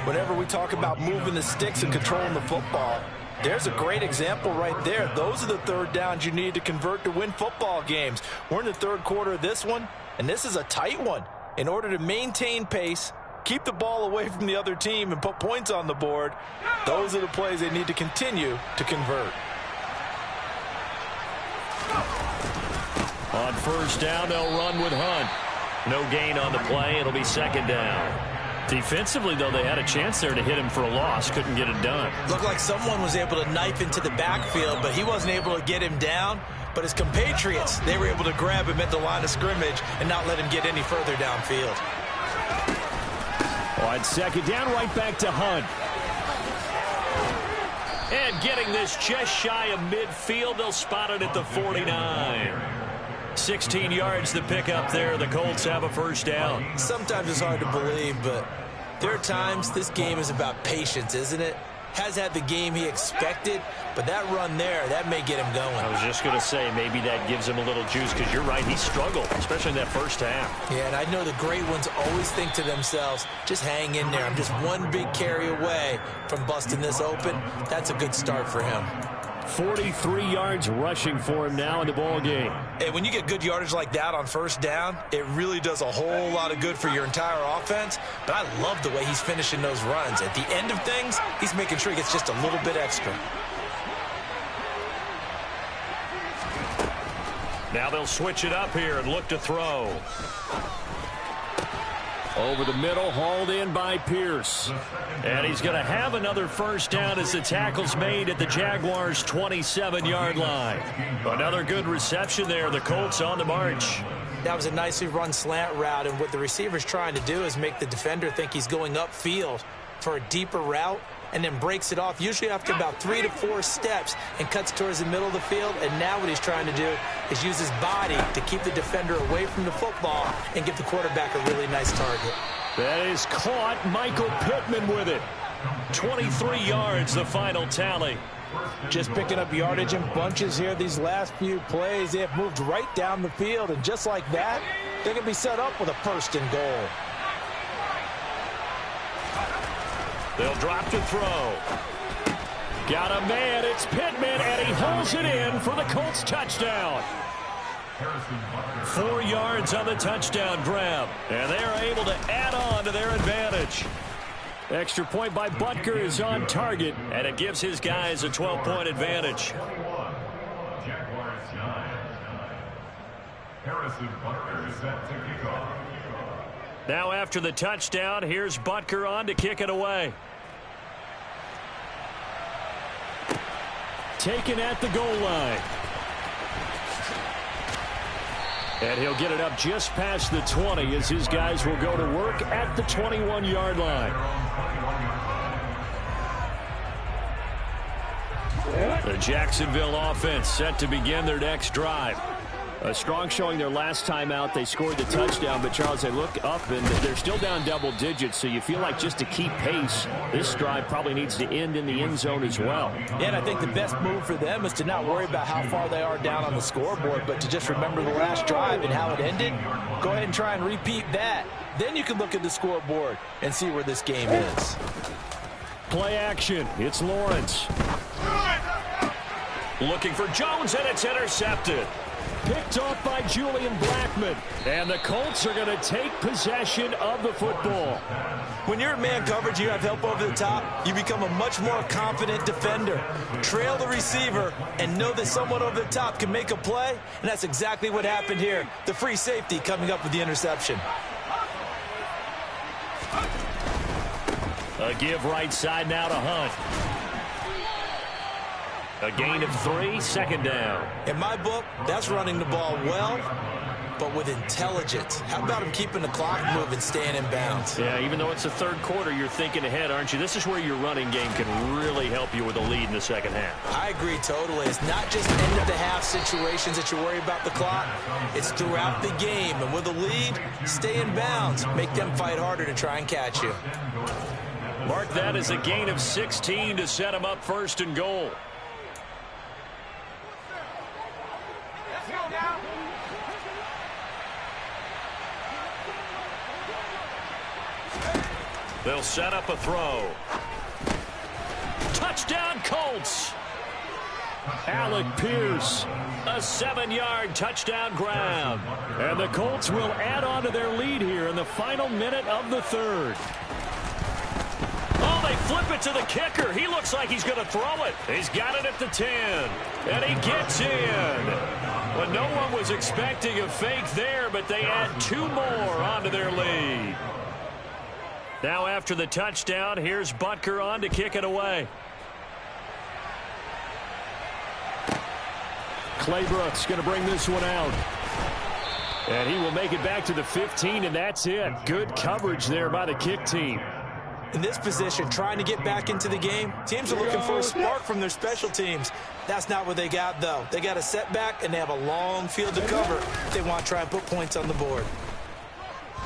Whenever we talk about moving the sticks and controlling the football, there's a great example right there. Those are the 3rd downs you need to convert to win football games. We're in the 3rd quarter of this one, and this is a tight one. In order to maintain pace, keep the ball away from the other team, and put points on the board, those are the plays they need to continue to convert. On first down, they'll run with Hunt. No gain on the play. It'll be 2nd down. Defensively, though, they had a chance there to hit him for a loss. Couldn't get it done. Looked like someone was able to knife into the backfield, but he wasn't able to get him down. But his compatriots, they were able to grab him at the line of scrimmage and not let him get any further downfield. On 2nd down, right back to Hunt. And getting this just shy of midfield, they'll spot it at the 49. 16 yards to pick up there. The Colts have a first down. Sometimes it's hard to believe, but There are times this game is about patience, isn't it? Has had the game he expected, but that run there, that may get him going. I was just going to say, maybe that gives him a little juice, because you're right, he struggled, especially in that first half. Yeah, and I know the great ones always think to themselves, just hang in there. I'm just one big carry away from busting this open. That's a good start for him. 43 yards rushing for him now in the ball game. Hey, when you get good yardage like that on first down, it really does a whole lot of good for your entire offense. But I love the way he's finishing those runs. At the end of things, he's making sure he gets just a little bit extra. Now they'll switch it up here and look to throw. Over the middle, hauled in by Pierce. And he's going to have another first down as the tackle's made at the Jaguars' 27-yard line. Another good reception there. The Colts on the march. That was a nicely run slant route, and what the receiver's trying to do is make the defender think he's going upfield for a deeper route, and then breaks it off, usually after about 3 to 4 steps, and cuts towards the middle of the field. And now what he's trying to do is use his body to keep the defender away from the football and give the quarterback a really nice target. That is caught. Michael Pittman with it. 23 yards, the final tally. Just picking up yardage in bunches here these last few plays. They have moved right down the field, and just like that, they're going to be set up with a first and goal. They'll drop to throw. Got a man. It's Pittman, and he holds it in for the Colts touchdown. 4 yards on the touchdown grab, and they are able to add on to their advantage. Extra point by Butker is on target, and it gives his guys a 12-point advantage. Now after the touchdown, here's Butker on to kick it away. Taken at the goal line. And he'll get it up just past the 20 as his guys will go to work at the 21-yard line. The Jacksonville offense set to begin their next drive. A strong showing their last time out. They scored the touchdown, but Charles, they look up and they're still down double digits, so you feel like just to keep pace, this drive probably needs to end in the end zone as well. Yeah, and I think the best move for them is to not worry about how far they are down on the scoreboard, but to just remember the last drive and how it ended. Go ahead and try and repeat that. Then you can look at the scoreboard and see where this game is. Play action. It's Lawrence. Looking for Jones, and it's intercepted. Picked off by Julian Blackman. And the Colts are going to take possession of the football. When you're in man coverage, you have help over the top, you become a much more confident defender. Trail the receiver and know that someone over the top can make a play, and that's exactly what happened here. The free safety coming up with the interception. A give right side now to Hunt. A gain of 3, second down. In my book, that's running the ball well, but with intelligence. How about him keeping the clock moving, staying in bounds? Yeah, even though it's the third quarter, you're thinking ahead, aren't you? This is where your running game can really help you with a lead in the second half. I agree totally. It's not just end-of-the-half situations that you worry about the clock. It's throughout the game. And with a lead, stay in bounds. Make them fight harder to try and catch you. Mark that as a gain of 16 to set him up first and goal. They'll set up a throw. Touchdown Colts. Alec Pierce, a 7-yard touchdown grab. And the Colts will add on to their lead here in the final minute of the third. Oh, they flip it to the kicker. He looks like he's going to throw it. He's got it at the 10. And he gets in. Well, no one was expecting a fake there, but they add 2 more onto their lead. Now after the touchdown, here's Butker on to kick it away. Claybrooks going to bring this one out. And he will make it back to the 15, and that's it. Good coverage there by the kick team. In this position, trying to get back into the game, teams are looking for a spark from their special teams. That's not what they got, though. They got a setback, and they have a long field to cover if they want to try and put points on the board.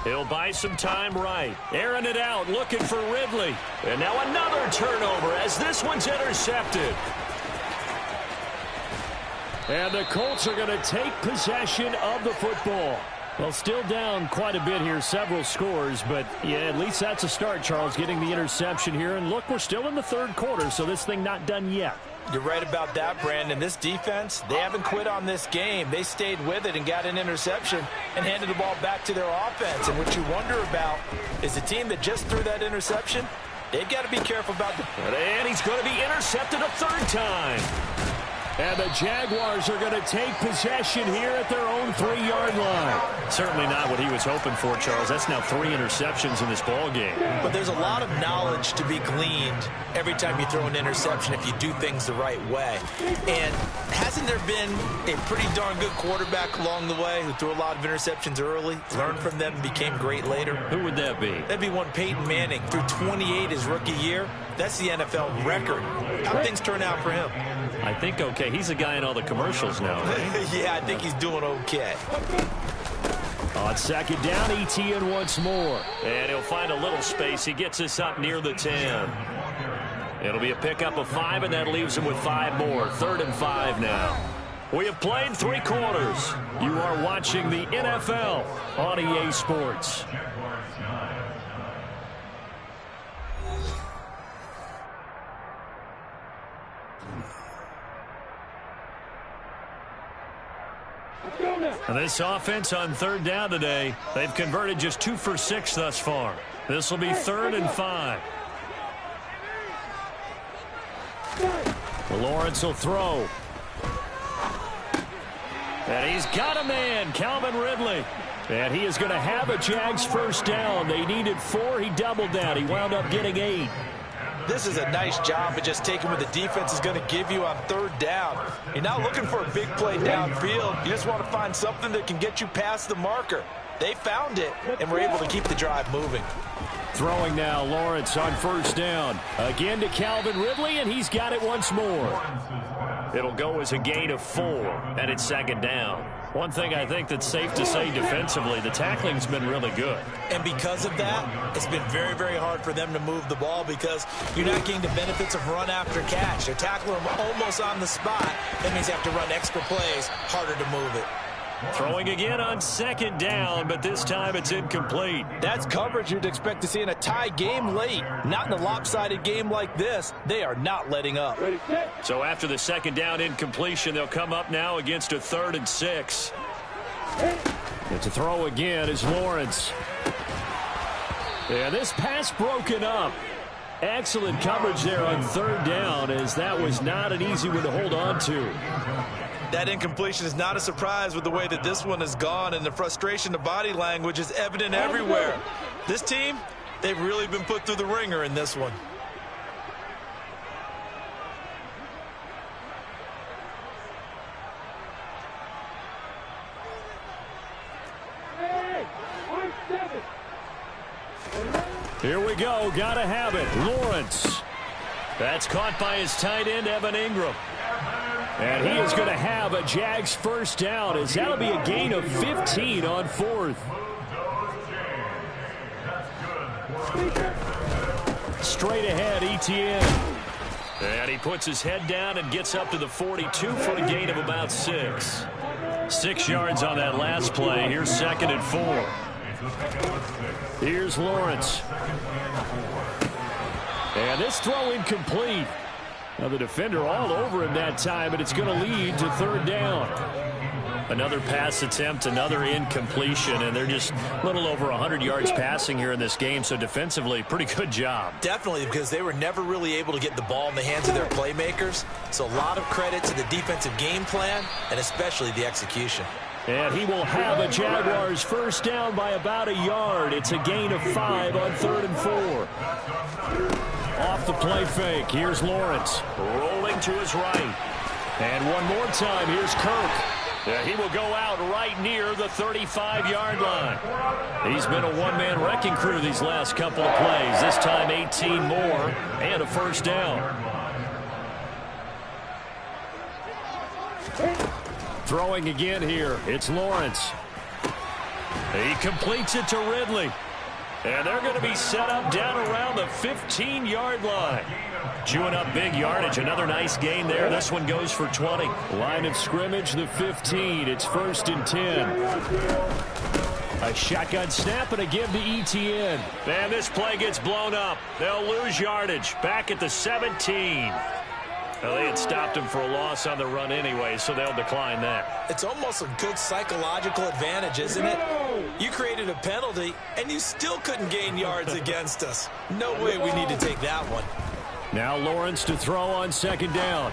He'll buy some time right. Airing it out, looking for Ridley. And now another turnover as this one's intercepted. And the Colts are going to take possession of the football. Well, still down quite a bit here, several scores, but yeah, at least that's a start, Charles, getting the interception here. And look, we're still in the third quarter, so this thing not done yet. You're right about that, Brandon. This defense, they haven't quit on this game. They stayed with it and got an interception and handed the ball back to their offense. And what you wonder about is the team that just threw that interception, they've got to be careful about the... And he's going to be intercepted a third time. And the Jaguars are going to take possession here at their own 3-yard line. Certainly not what he was hoping for, Charles. That's now 3 interceptions in this ball game. But there's a lot of knowledge to be gleaned every time you throw an interception if you do things the right way. And hasn't there been a pretty darn good quarterback along the way who threw a lot of interceptions early, learned from them, and became great later? Who would that be? That'd be one Peyton Manning. Threw 28 his rookie year. That's the NFL record. How'd things turn out for him? I think okay. He's a guy in all the commercials now, right? Yeah, I think he's doing okay. On second down, ETN once more. And he'll find a little space. He gets us up near the 10. It'll be a pickup of 5, and that leaves him with 5 more. 3rd and 5 now. We have played 3 quarters. You are watching the NFL on EA Sports. And this offense on 3rd down today, they've converted just 2 for 6 thus far. This will be 3rd and 5. Lawrence will throw. And he's got a man, Calvin Ridley. And he is going to have a Jags first down. They needed 4. He doubled that. He wound up getting 8. This is a nice job of just taking what the defense is going to give you on 3rd down. You're not looking for a big play downfield. You just want to find something that can get you past the marker. They found it and were able to keep the drive moving. Throwing now, Lawrence on first down. Again to Calvin Ridley, and he's got it once more. It'll go as a gain of 4, and it's 2nd down. One thing I think that's safe to say defensively, the tackling's been really good. And because of that, it's been very, very hard for them to move the ball because you're not getting the benefits of run after catch. They're tackling them almost on the spot. That means you have to run extra plays, harder to move it. Throwing again on 2nd down, but this time it's incomplete. That's coverage you'd expect to see in a tie game late. Not in a lopsided game like this. They are not letting up. So after the 2nd down incompletion, they'll come up now against a 3rd and 6. It's a throw again is Lawrence. And this pass broken up. Excellent coverage there on 3rd down, as that was not an easy one to hold on to. That incompletion is not a surprise with the way that this one has gone, and the frustration, the body language is evident everywhere. This team, they've really been put through the ringer in this one. Here we go. Got to have it. Lawrence. That's caught by his tight end, Evan Ingram. And he is going to have a Jags first down, as that'll be a gain of 15 on 4th. Straight ahead, ETN. And he puts his head down and gets up to the 42 for a gain of about 6. 6 yards on that last play. Here's 2nd and 4. Here's Lawrence. And this throw incomplete. Now the defender all over him that time, but it's going to lead to 3rd down. Another pass attempt, another incompletion, and they're just a little over 100 yards passing here in this game, so defensively, pretty good job. Definitely, because they were never really able to get the ball in the hands of their playmakers, so a lot of credit to the defensive game plan and especially the execution. And he will have a Jaguars first down by about a yard. It's a gain of 5 on 3rd and 4. Off the play fake, here's Lawrence. Rolling to his right. And one more time, here's Kirk. He will go out right near the 35-yard line. He's been a one-man wrecking crew these last couple of plays. This time 18 more and a first down. Throwing again here, it's Lawrence. He completes it to Ridley. And they're going to be set up down around the 15-yard line. Chewing up big yardage. Another nice gain there. This one goes for 20. Line of scrimmage, the 15. It's 1st and 10. A shotgun snap and a give to ETN. And this play gets blown up. They'll lose yardage. Back at the 17. Well, they had stopped him for a loss on the run anyway, so they'll decline that. It's almost a good psychological advantage, isn't it? You created a penalty, and you still couldn't gain yards against us. No way we need to take that one. Now Lawrence to throw on 2nd down.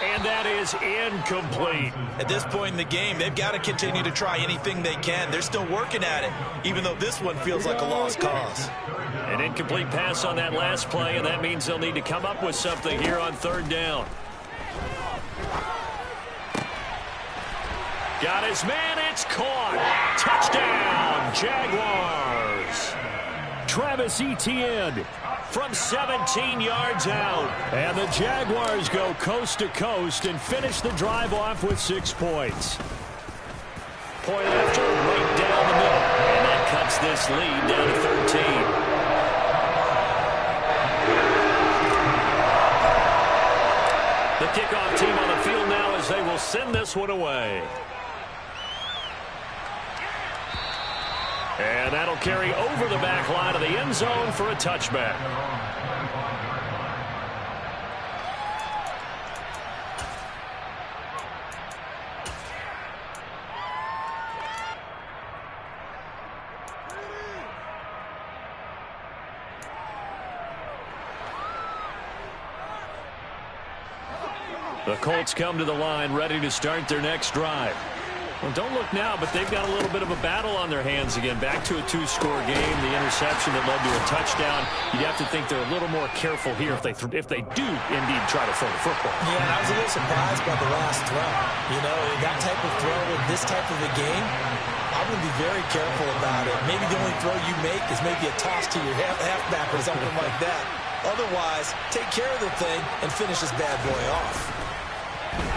And that is incomplete. At this point in the game, they've got to continue to try anything they can. They're still working at it, even though this one feels like a lost cause. An incomplete pass on that last play, and that means they'll need to come up with something here on 3rd down. Got his man, it's caught. Touchdown, Jaguars. Travis Etienne from 17 yards out. And the Jaguars go coast to coast and finish the drive off with 6 points. Point after, right down the middle. And that cuts this lead down to 13. The kickoff team on the field now as they will send this one away. And that'll carry over the back line of the end zone for a touchback. The Colts come to the line ready to start their next drive. Well, don't look now, but they've got a little bit of a battle on their hands again. Back to a 2-score game. The interception that led to a touchdown. You'd have to think they're a little more careful here if they do indeed try to throw the football. Yeah, and I was a little surprised by the last throw. You know, that type of throw in this type of a game, I'm going to be very careful about it. Maybe the only throw you make is maybe a toss to your halfback or something like that. Otherwise, take care of the thing and finish this bad boy off.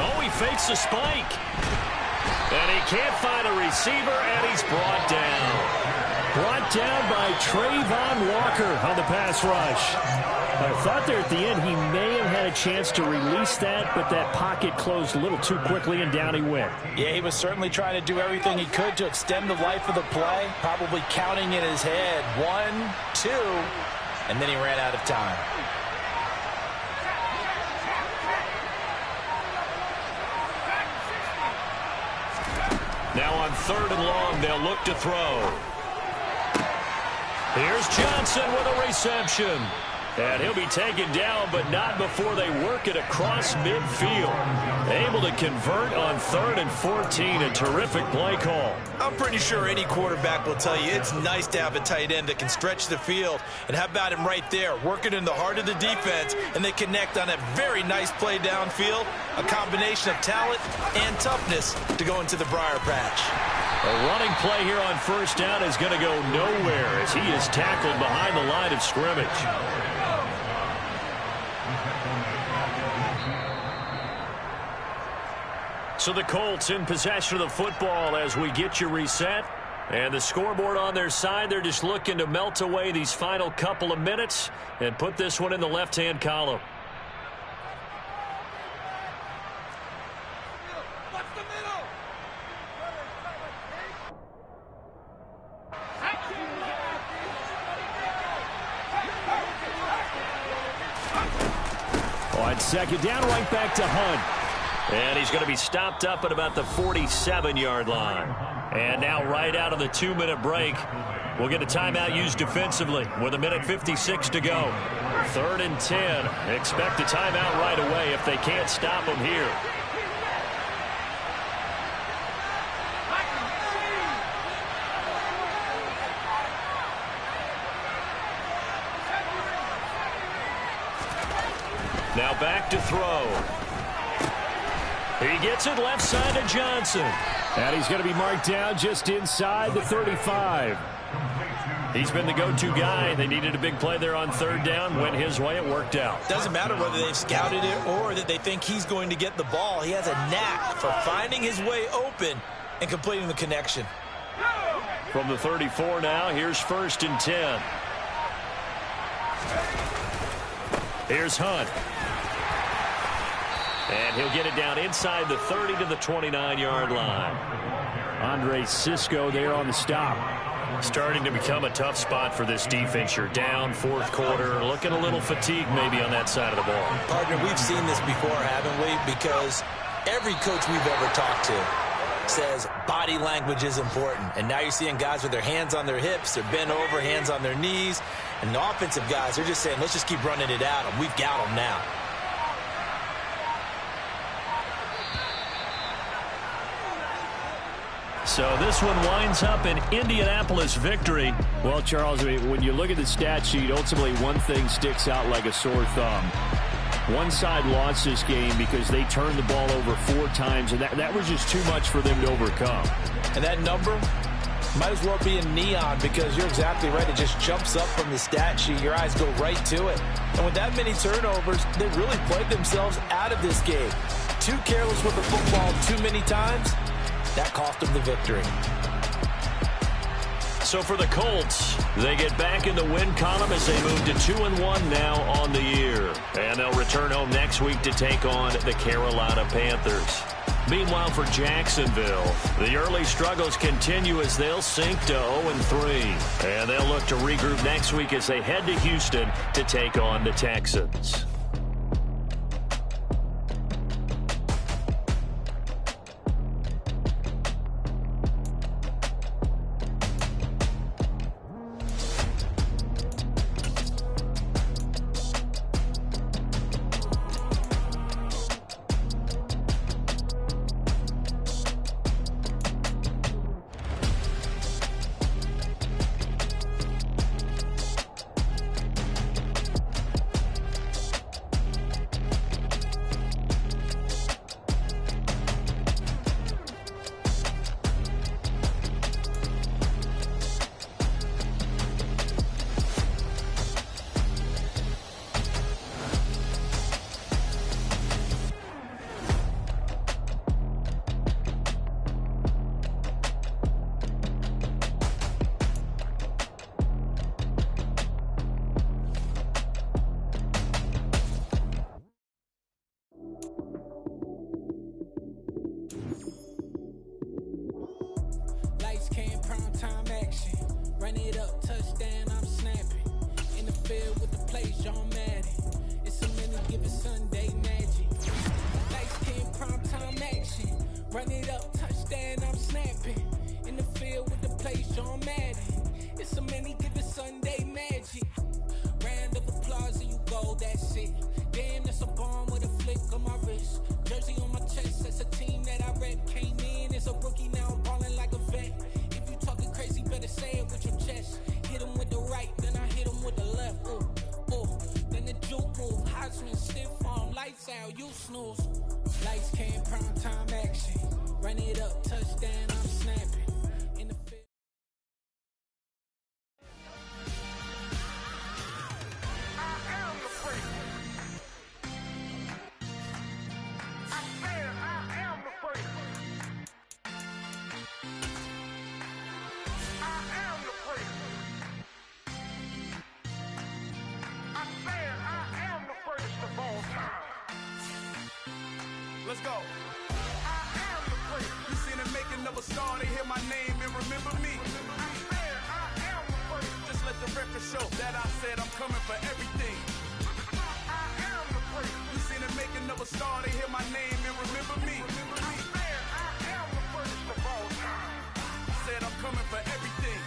Oh, he fakes the spike. And he can't find a receiver, and he's brought down. Brought down by Trayvon Walker on the pass rush. I thought there at the end he may have had a chance to release that, but that pocket closed a little too quickly, and down he went. Yeah, he was certainly trying to do everything he could to extend the life of the play, probably counting in his head 1, 2, and then he ran out of time. Now on 3rd and long, they'll look to throw. Here's Johnson with a reception. And he'll be taken down, but not before they work it across midfield. Able to convert on 3rd and 14. A terrific play call. I'm pretty sure any quarterback will tell you it's nice to have a tight end that can stretch the field. And how about him right there, working in the heart of the defense, and they connect on a very nice play downfield. A combination of talent and toughness to go into the briar patch. A running play here on 1st down is going to go nowhere as he is tackled behind the line of scrimmage. So the Colts in possession of the football as we get you reset. And the scoreboard on their side, they're just looking to melt away these final couple of minutes and put this one in the left-hand column. On 2nd down, right back to Hunt. And he's going to be stopped up at about the 47-yard line. And now right out of the 2-minute break, we'll get a timeout used defensively with 1:56 to go. 3rd and 10. Expect a timeout right away if they can't stop him here. Now back to throw. He gets it left side to Johnson. And he's going to be marked down just inside the 35. He's been the go-to guy. They needed a big play there on 3rd down. Went his way. It worked out. Doesn't matter whether they've scouted it or that they think he's going to get the ball. He has a knack for finding his way open and completing the connection. From the 34 now, here's 1st and 10. Here's Hunt. And he'll get it down inside the 30 to the 29-yard line. Andre Cisco there on the stop. Starting to become a tough spot for this defense. You're down 4th quarter. Looking a little fatigued maybe on that side of the ball. Partner, we've seen this before, haven't we? Because every coach we've ever talked to says body language is important. And now you're seeing guys with their hands on their hips, they're bent over, hands on their knees. And the offensive guys, they're just saying, let's just keep running it at them. We've got them now. So this one winds up an Indianapolis victory. Well, Charles, I mean, when you look at the stat sheet, ultimately one thing sticks out like a sore thumb. One side lost this game because they turned the ball over 4 times, and that was just too much for them to overcome. And that number might as well be in neon because you're exactly right. It just jumps up from the stat sheet. Your eyes go right to it. And with that many turnovers, they really played themselves out of this game. Too careless with the football too many times. That cost them the victory. So for the Colts, they get back in the win column as they move to 2-1 now on the year. And they'll return home next week to take on the Carolina Panthers. Meanwhile, for Jacksonville, the early struggles continue as they'll sink to 0-3. And they'll look to regroup next week as they head to Houston to take on the Texans. Let's go. I am the place. You seen the making of a star, they hear my name and remember me. I am the place. Just let the record show that I said I'm coming for everything. I am the place. You seen the making of a star, they hear my name and remember me. I am the first of all time. Said I'm coming for everything.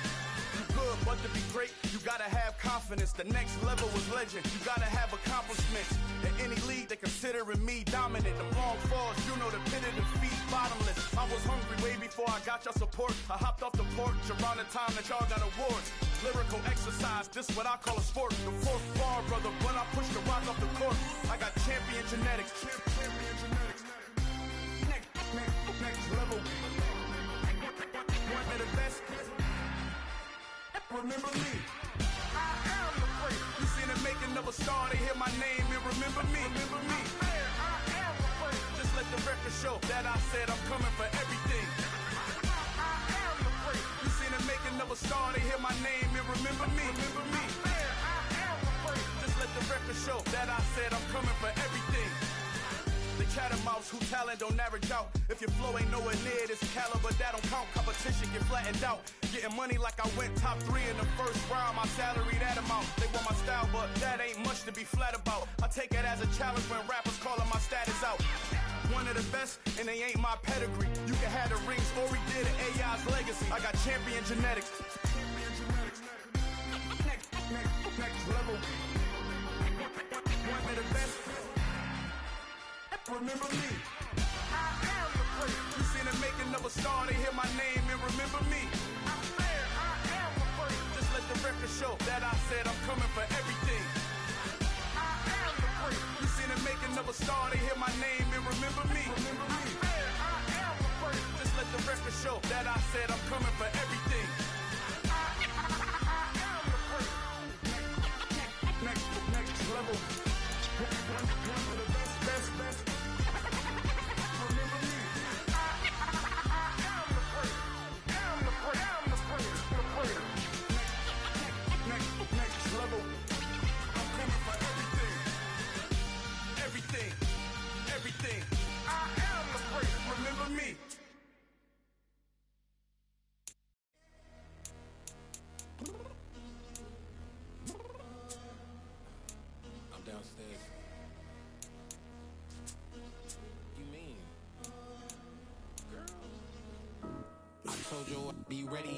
You good, but to be great, you gotta have confidence. The next level was legend. You gotta have accomplishments. In any league, they considering me dominant. The long falls, you know the pit of defeat, bottomless. I was hungry way before I got your support. I hopped off the porch around the time that y'all got awards. Lyrical exercise, this what I call a sport. The fourth bar, brother, when I push the rock off the court. I got champion genetics. Champion genetics. Next level. One of the best. Remember me. I am the place. You seen the making of a star, they hear my name and remember me. Remember me. I am the place. Just let the record show that I said I'm coming for everything. I am the place. You seen the making show that I said I'm coming for everything. The catamounts who talent don't average out. If your flow ain't nowhere near this caliber, that don't count. Competition get flattened out. Getting money like I went top 3 in the first round. My salary that amount. They want my style, but that ain't much to be flat about. I take it as a challenge when rappers calling my status out. One of the best, and they ain't my pedigree. You can have the rings, or we did it, AI's legacy. I got champion genetics. Next level. One of the best. Remember me. I am the first. You seen the making of a star, they hear my name and remember me. I'm there, I am the first. Just let the record show that I said I'm coming for everything. I am the first. You seen the making of a star, they hear my name and remember me. I'm there, I am the first. Just let the record show that I said I'm coming for everything. I am the first. Next level. One of the best. Everything. I am the first. Remember me. I'm downstairs. You mean? Girl. I told you I'd be ready.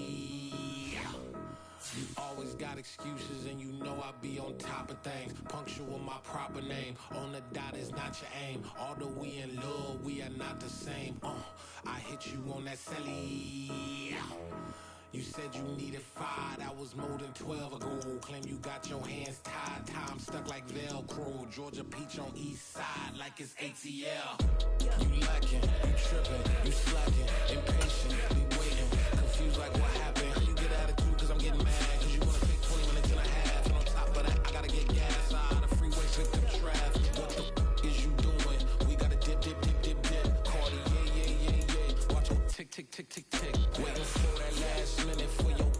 You always got excuses and you know I be on top of things. Punctual my proper name. On the dot is not your aim. Although we in love, we are not the same. I hit you on that celly. You said you needed 5, that was more than 12 ago. Claim you got your hands tied, time stuck like Velcro. Georgia Peach on east side like it's ATL. You lacking, you tripping, you slacking, impatient, be waiting, confused like what happened. How you get attitude cause I'm getting mad, cause you wanna take 20 minutes and a half. And on top of that, I gotta get gas out of the freeway, victim traffic. What the is you doing? We gotta dip. Cardi, yeah. Watch your tick. Waiting for that last minute for your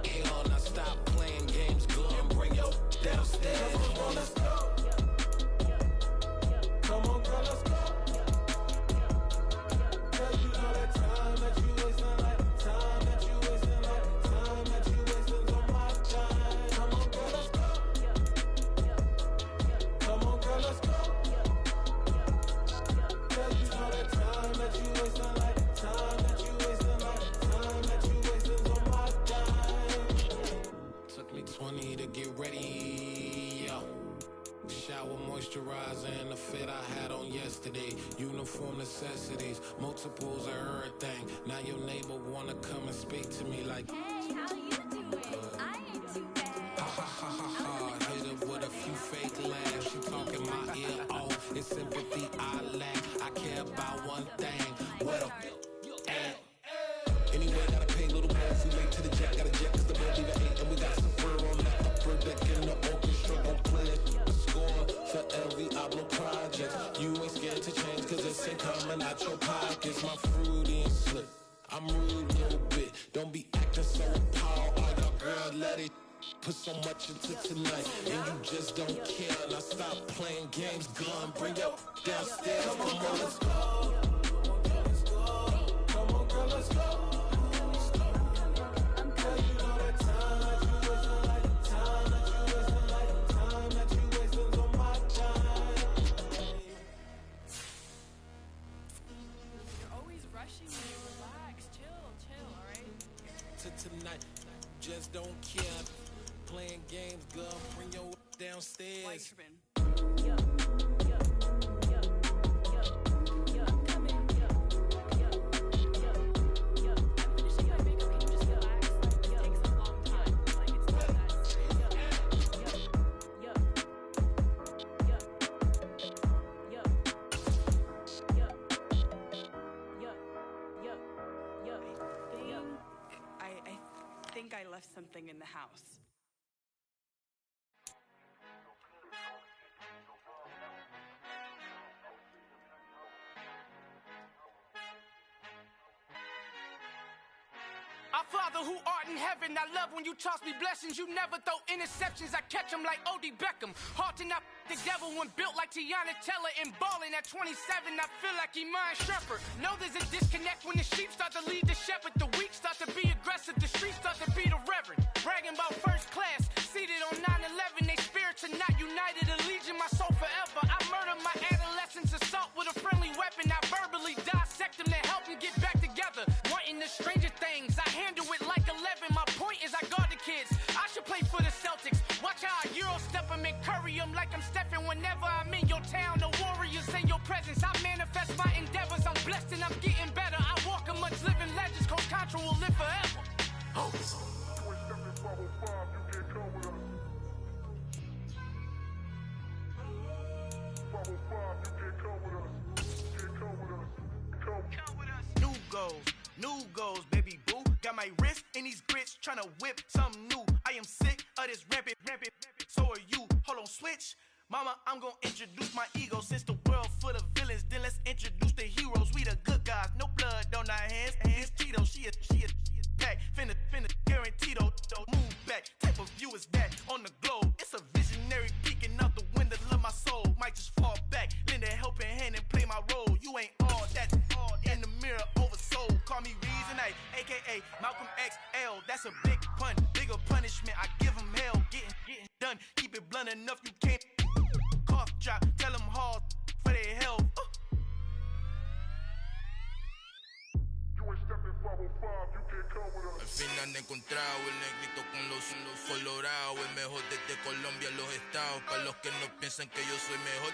hell. Now stop playing games, go and bring your downstairs. Come on, let's go. Come on, girl, let's go. Cause you know that time that you wasting, like time that you wasting, like time that you wasting on my time. Come on, girl, let's go. Come on, girl, let's go. Cause you know that time that you wasting, like time that you wasting, like time that you wasting on my time. Took me 20 to get ready, yo. Shower, moisturizer, and the fit I had on yesterday. Uniform necessities, multiples of everything. Now your neighbor wanna come and speak to me like, Hey, how you doing? I ain't too bad. ha. Hit her with a few fake laughs. She talking my ear off. It's sympathy I lack. I care about one thing. What a at. Anyway, gotta pay a little more if we late to the jet. Got a jet cause the boat even 8. And we got some fur on that upper deck in the orchestra. Gon' play a score for every Ablo project. You ain't scared to change cause it's ain't coming out your pockets. My fruity and slip. I'm rude a little bit. Don't be acting so appalled. Like a girl, let it put so much into tonight. And you just don't care. Now stop playing games. Gun, bring your downstairs. Come on, let's go. Come on, girl, let's go. Cause you know that time that you wasting, like time that you wasting, like time that you wasting on my time. You're always rushing me. Relax, chill, alright? To tonight, just don't care. Playing games, girl, bring your downstairs. Weicherman. I think I left something in the house. Our Father who art in heaven, I love when you toss me blessings. You never throw interceptions, I catch them like O.D. Beckham. Heart and I The devil when built like Tiana Teller and balling at 27, I feel like Iman Shumpert. Know there's a disconnect when the sheep start to lead the shepherd. The weak start to be aggressive, the streets start to be the reverend. Bragging about first class, seated on 9/11. They spirits are not united, a legion, my soul forever. I murder my adolescence, assault with a friendly weapon. I verbally dissect them to help them get back together. Wanting the stranger things, I handle it like 11. My point is I guard the kids. I should play for the Celtics. Watch how I Euro step them and curry them like I'm Stephen. Whenever I'm in your town, the Warriors in your presence. I manifest my endeavors. I'm blessed and I'm getting better. I walk amongst living legends. Coach Contra will live forever. Oh. New goals, baby boo. Got my wrist in these grits, tryna whip something new. I am sick of this rampant. So are you. Hold on, switch. Mama, I'm gonna introduce my ego. Since the world full of villains, then let's introduce the heroes. We the good guys, no blood on our hands. Hands Cheeto, she is back. Finna, guaranteed though. Move back. Type of view is that on the globe? It's a visionary peeking out the window of my soul. Might just fall back, lend a helping hand and play my role. You ain't all that. In the mirror, oversold. Call me Reason A, aka Malcolm XL. That's a big pun, bigger punishment. I give him hell, getting done. Keep it blunt enough, you can't. Cough drop, tell them hard for their health. Al fin han encontrado el negrito con los colorados, el mejor desde Colombia a los estados. Para los que no piensan que yo soy mejor,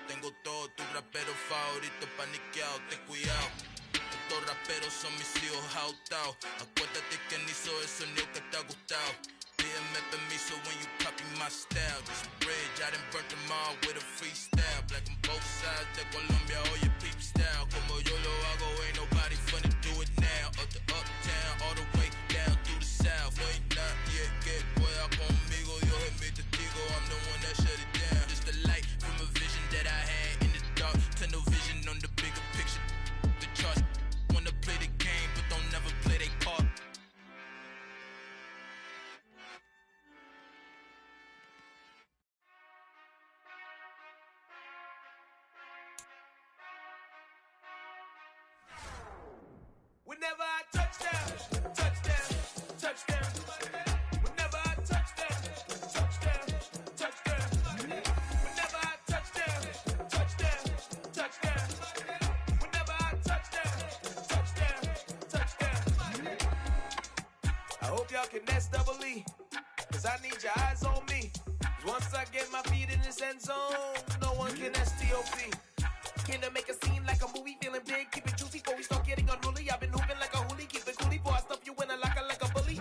tengo todo, tu rapero favorito paniqueado, ten cuidado. Estos raperos son mis hijos jautados. Acuérdate que ni hizo el sonido que te ha gustado. Pídeme permiso when you copy my style. This bridge, I done burnt them all with a freestyle. Black on both sides de Colombia, oye peep style. Como yo lo hago, ain't nobody finna do it now. Up to uptown, all the way down through the south. No hay nadie que pueda conmigo, Dios es mi testigo. I'm the one that shut it down. Just the light from a vision that I had in the dark. Tunnel vision on the bigger picture. The charts wanna play the game, but don't never play their part. Whenever I touchdown, touchdown. Whenever I touchdown, touchdown. Whenever I touchdown, touchdown. Whenever I touchdown. I hope y'all can nest double E, cause I need your eyes on me. Cause once I get my feet in this end zone, no one can STOP. Can I make a scene like a movie, feeling big, keep it juicy before we start getting unruly. I've been hooping like a hoolie, keep it coolie before I stuff you in a locker like a bully.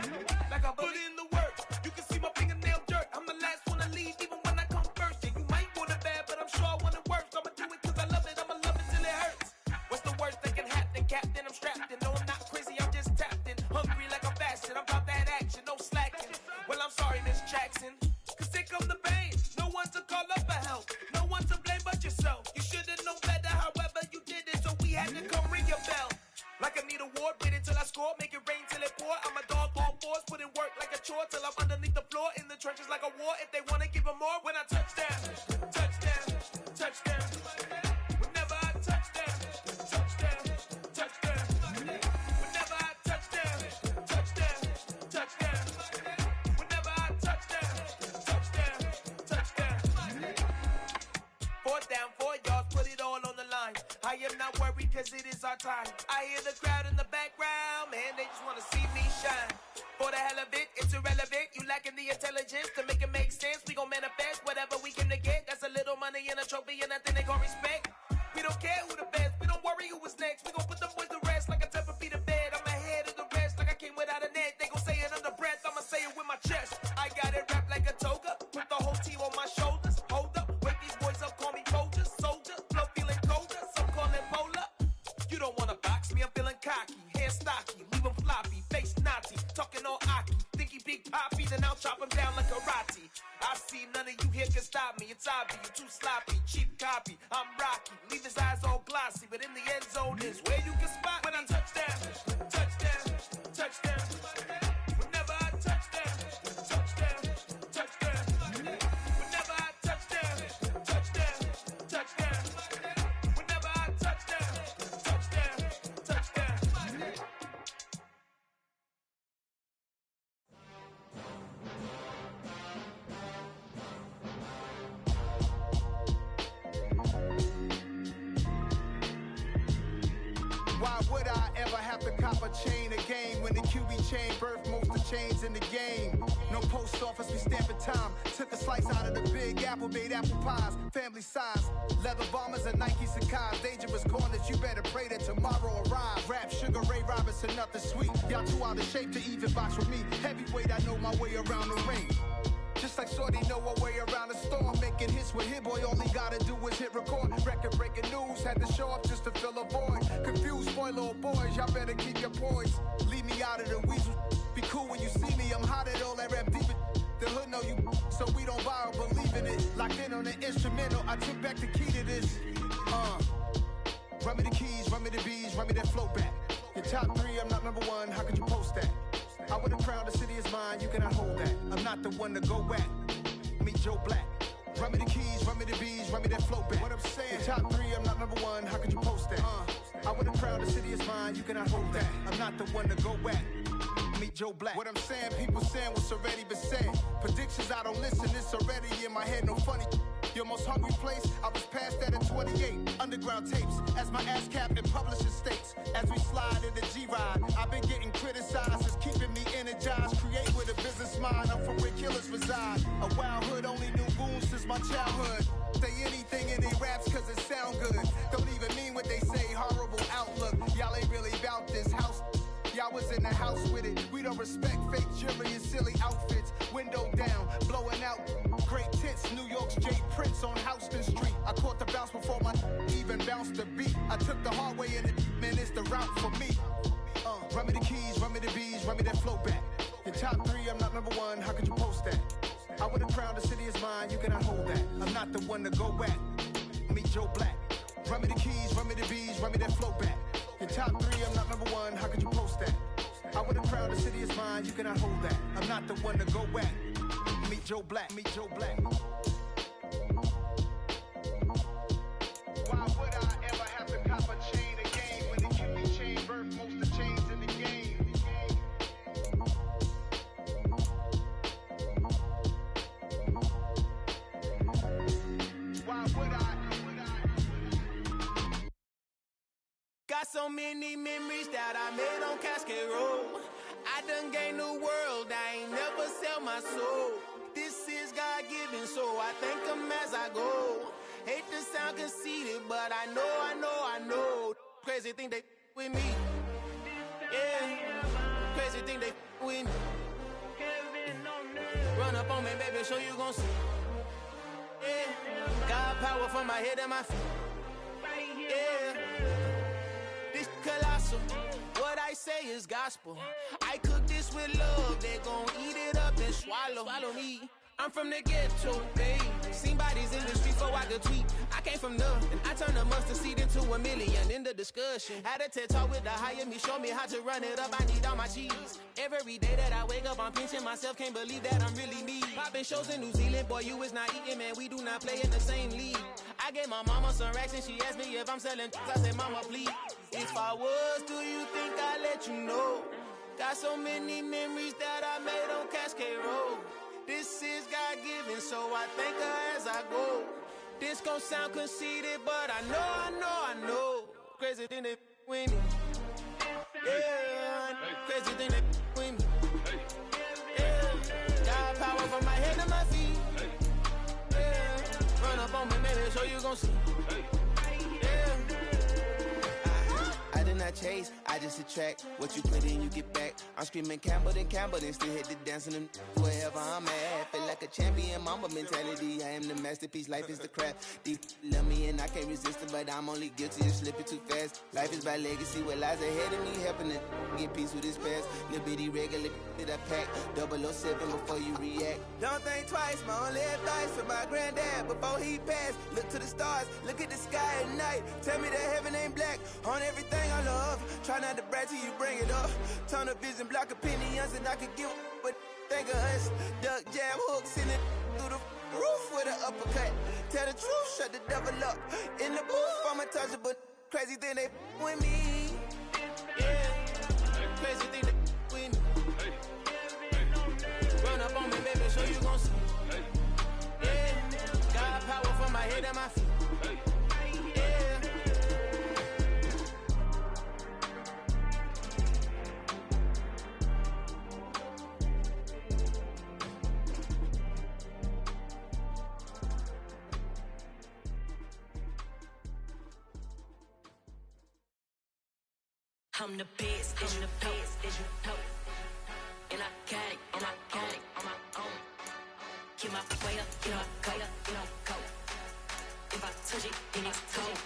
Like a bully. Put in the work, you can see my fingernail dirt. I'm the last one to leave, even when I come first. And you might want it bad, but I'm sure I want it worse. I'ma do it cause I love it, I'ma love it till it hurts. What's the worst that can happen, Captain? I'm strapped in, no I'm not crazy, I'm just tapped in. Hungry like I'm fasting, I'm about that action, no slacking. Well I'm sorry, Miss Jackson, cause here come the pain. No one to call up for help, no one to blame but yourself. You should've known better, however you did it, so we had to come ring your bell. Like I need a ward, wait until I score, make it rain till it pour. I'm a dog on force, put in work like a chore till I'm underneath the floor, in the trenches like a war. If they wanna give them more, when I touchdown. Whenever I touchdown. Whenever I touchdown. Whenever I touchdown. 4th down, 4 yards, put it all on the line. I am not worried cause it is our time. I hear the crowd in the background, man, they just wanna see me shine. For the hell of it, it's irrelevant. You lacking the intelligence to make it make sense. We gon' manifest whatever we came to get. That's a little money and a trophy and nothing they gon' respect. We don't care who the best, we don't worry who was next. We gon' put them boys to rest like a Tempur-Pedic bed. I'm ahead of the rest like I came without a net. They gon' say it under breath, I'ma say it with my chest. I got it wrapped like a toga, put the whole team on my shoulders. Hold up, wake these boys up, call me Folger, soldier. Flow feeling colder, some call it polar. You don't wanna box me, I'm feeling cocky. Hair stocky, leave him floppy, face naughty. Talking all aki, think he big poppy, then I'll chop him down like karate. I see none of you here can stop me. It's obvious, you too sloppy, cheap copy. I'm Rocky, leave his eyes all glossy, but in the end zone is where you can spot when I touchdown. Whenever I touchdown. Whenever I touchdown. cop a chain of game. When the QB chain birthed most of chains in the game. No post office, we stamping time. Took a slice out of the big apple, made apple pies. Family size, leather bombers and Nike Sacai's. Dangerous corners, you better pray that tomorrow arrives. Rap, Sugar Ray Robinson, nothing sweet. Y'all too out of shape to even box with me. Heavyweight, I know my way around the ring. Just like Shorty know her way around the storm. Making hits with Hit Boy, all he gotta do is hit record. Record breaking news, had to show up just to fill a void. Confused boy, little boys, y'all better keep your poise. Leave me out of the weasel. Be cool when you see me, I'm hot at all that rap deep. The hood know you, so we don't buy or believe in it. Locked in on the instrumental, I took back the key to this. Run me the keys, run me the bees, run me that flow back. Your top 3, I'm not number 1, how could you post that? I would have crowned the city is mine, you cannot hold that. I'm not the one to go back. Meet Joe Black. Run me the keys, run me the bees, run me that flow back. What I'm saying, your top 3, I'm not number 1, how could you post that? I would have crowned the city is mine, you cannot hold that. I'm not the one to go back. Meet Joe Black. What I'm saying, people saying what's already been said. Predictions, I don't listen, it's already in my head, no funny. Your most hungry place, I was past that at 28. Underground tapes, as my ass cap in publishing states. As we slide in the G-Ride, I've been getting criticized. It's keeping me energized. Create with a business mind, I'm from where killers reside. A wild hood, only knew goons since my childhood. Say anything in they raps cause it sound good. Don't even mean what they say, horrible outlook. Y'all ain't really about this house. Y'all was in the house with it. We don't respect fake jewelry and silly outfits. Window down, blowing out great tits. New York's J. Prince on Houston Street. I caught the bounce before my even bounced the beat. I took the hard way and it, man, it's the route for me. Run me the keys, run me the bees, run me that flow back. Your top 3, I'm not number 1, how could you post that? I would have crowned the city is mine, you cannot hold that. I'm not the one to go back. Meet Joe Black. Run me the keys, run me the bees, run me that flow back. Your top 3, I'm not number 1, how could you post that? I would have crowned the city is mine, you cannot hold that. I'm not the one to go back. Meet Joe Black, meet Joe Black. Why would I ever have to cop a chain again when the QB chain birthed most of chains in the game? Why would I? Got so many memories that I made on Cascade Road. I done gained the world, I ain't never sell my soul. This is God-given, so I thank him as I go. Hate to sound conceited, but I know. Crazy thing they with me. Yeah, crazy thing they with me. Run up on me, baby, show you gon' see. Yeah, got power from my head and my feet. Yeah. Colossal, what I say is gospel. I cook this with love, they gon' eat it up and swallow me. I'm from the ghetto, babe. Seen bodies in the streets before I could tweet. I came from nothing. I turned a mustard seed into a million in the discussion. Had a TED talk with the higher me, show me how to run it up. I need all my cheese. Every day that I wake up, I'm pinching myself. Can't believe that I'm really me. Popping shows in New Zealand, boy, you is not eating, man. We do not play in the same league. I gave my mama some racks and she asked me if I'm selling. I said, mama, please. If I was, do you think I'd let you know? Got so many memories that I made on Cascade Road. This is God-given, so I thank her as I go. This gon' sound conceited, but I know. Crazy thing they with me. Yeah, crazy thing they with me. Yeah, got power from my head to my feet. Yeah, run up on me, maybe so you gon' see. Yeah. I did not chase, I just attract. What you put in, you get back. I'm screaming Campbell, then still hit the dancing and wherever I'm at. Feel like a champion, mama mentality. I am the masterpiece, life is the crap. These love me and I can't resist it, but I'm only guilty of slipping too fast. Life is by legacy, what lies ahead of me, helping to get peace with his past. Little bitty regular that I pack, 007 before you react. Don't think twice, my only advice for my granddad before he passed. Look to the stars, look at the sky at night. Tell me that heaven ain't black on everything I love. Try not to brag till you bring it up. Tunnel vision, block opinions, and I could give but think of us. Duck jab hooks in it through the roof with an uppercut. Tell the truth, shut the devil up. In the booth, I'm untouchable. Crazy thing they with me. Yeah, crazy thing they with me. Run up on me, baby, show you gon' see. Yeah, got power from my head and my feet. Yeah. I'm the best, as you know. And I got it, on my own. Get my way up, get my go. If I touch it, then it's cold.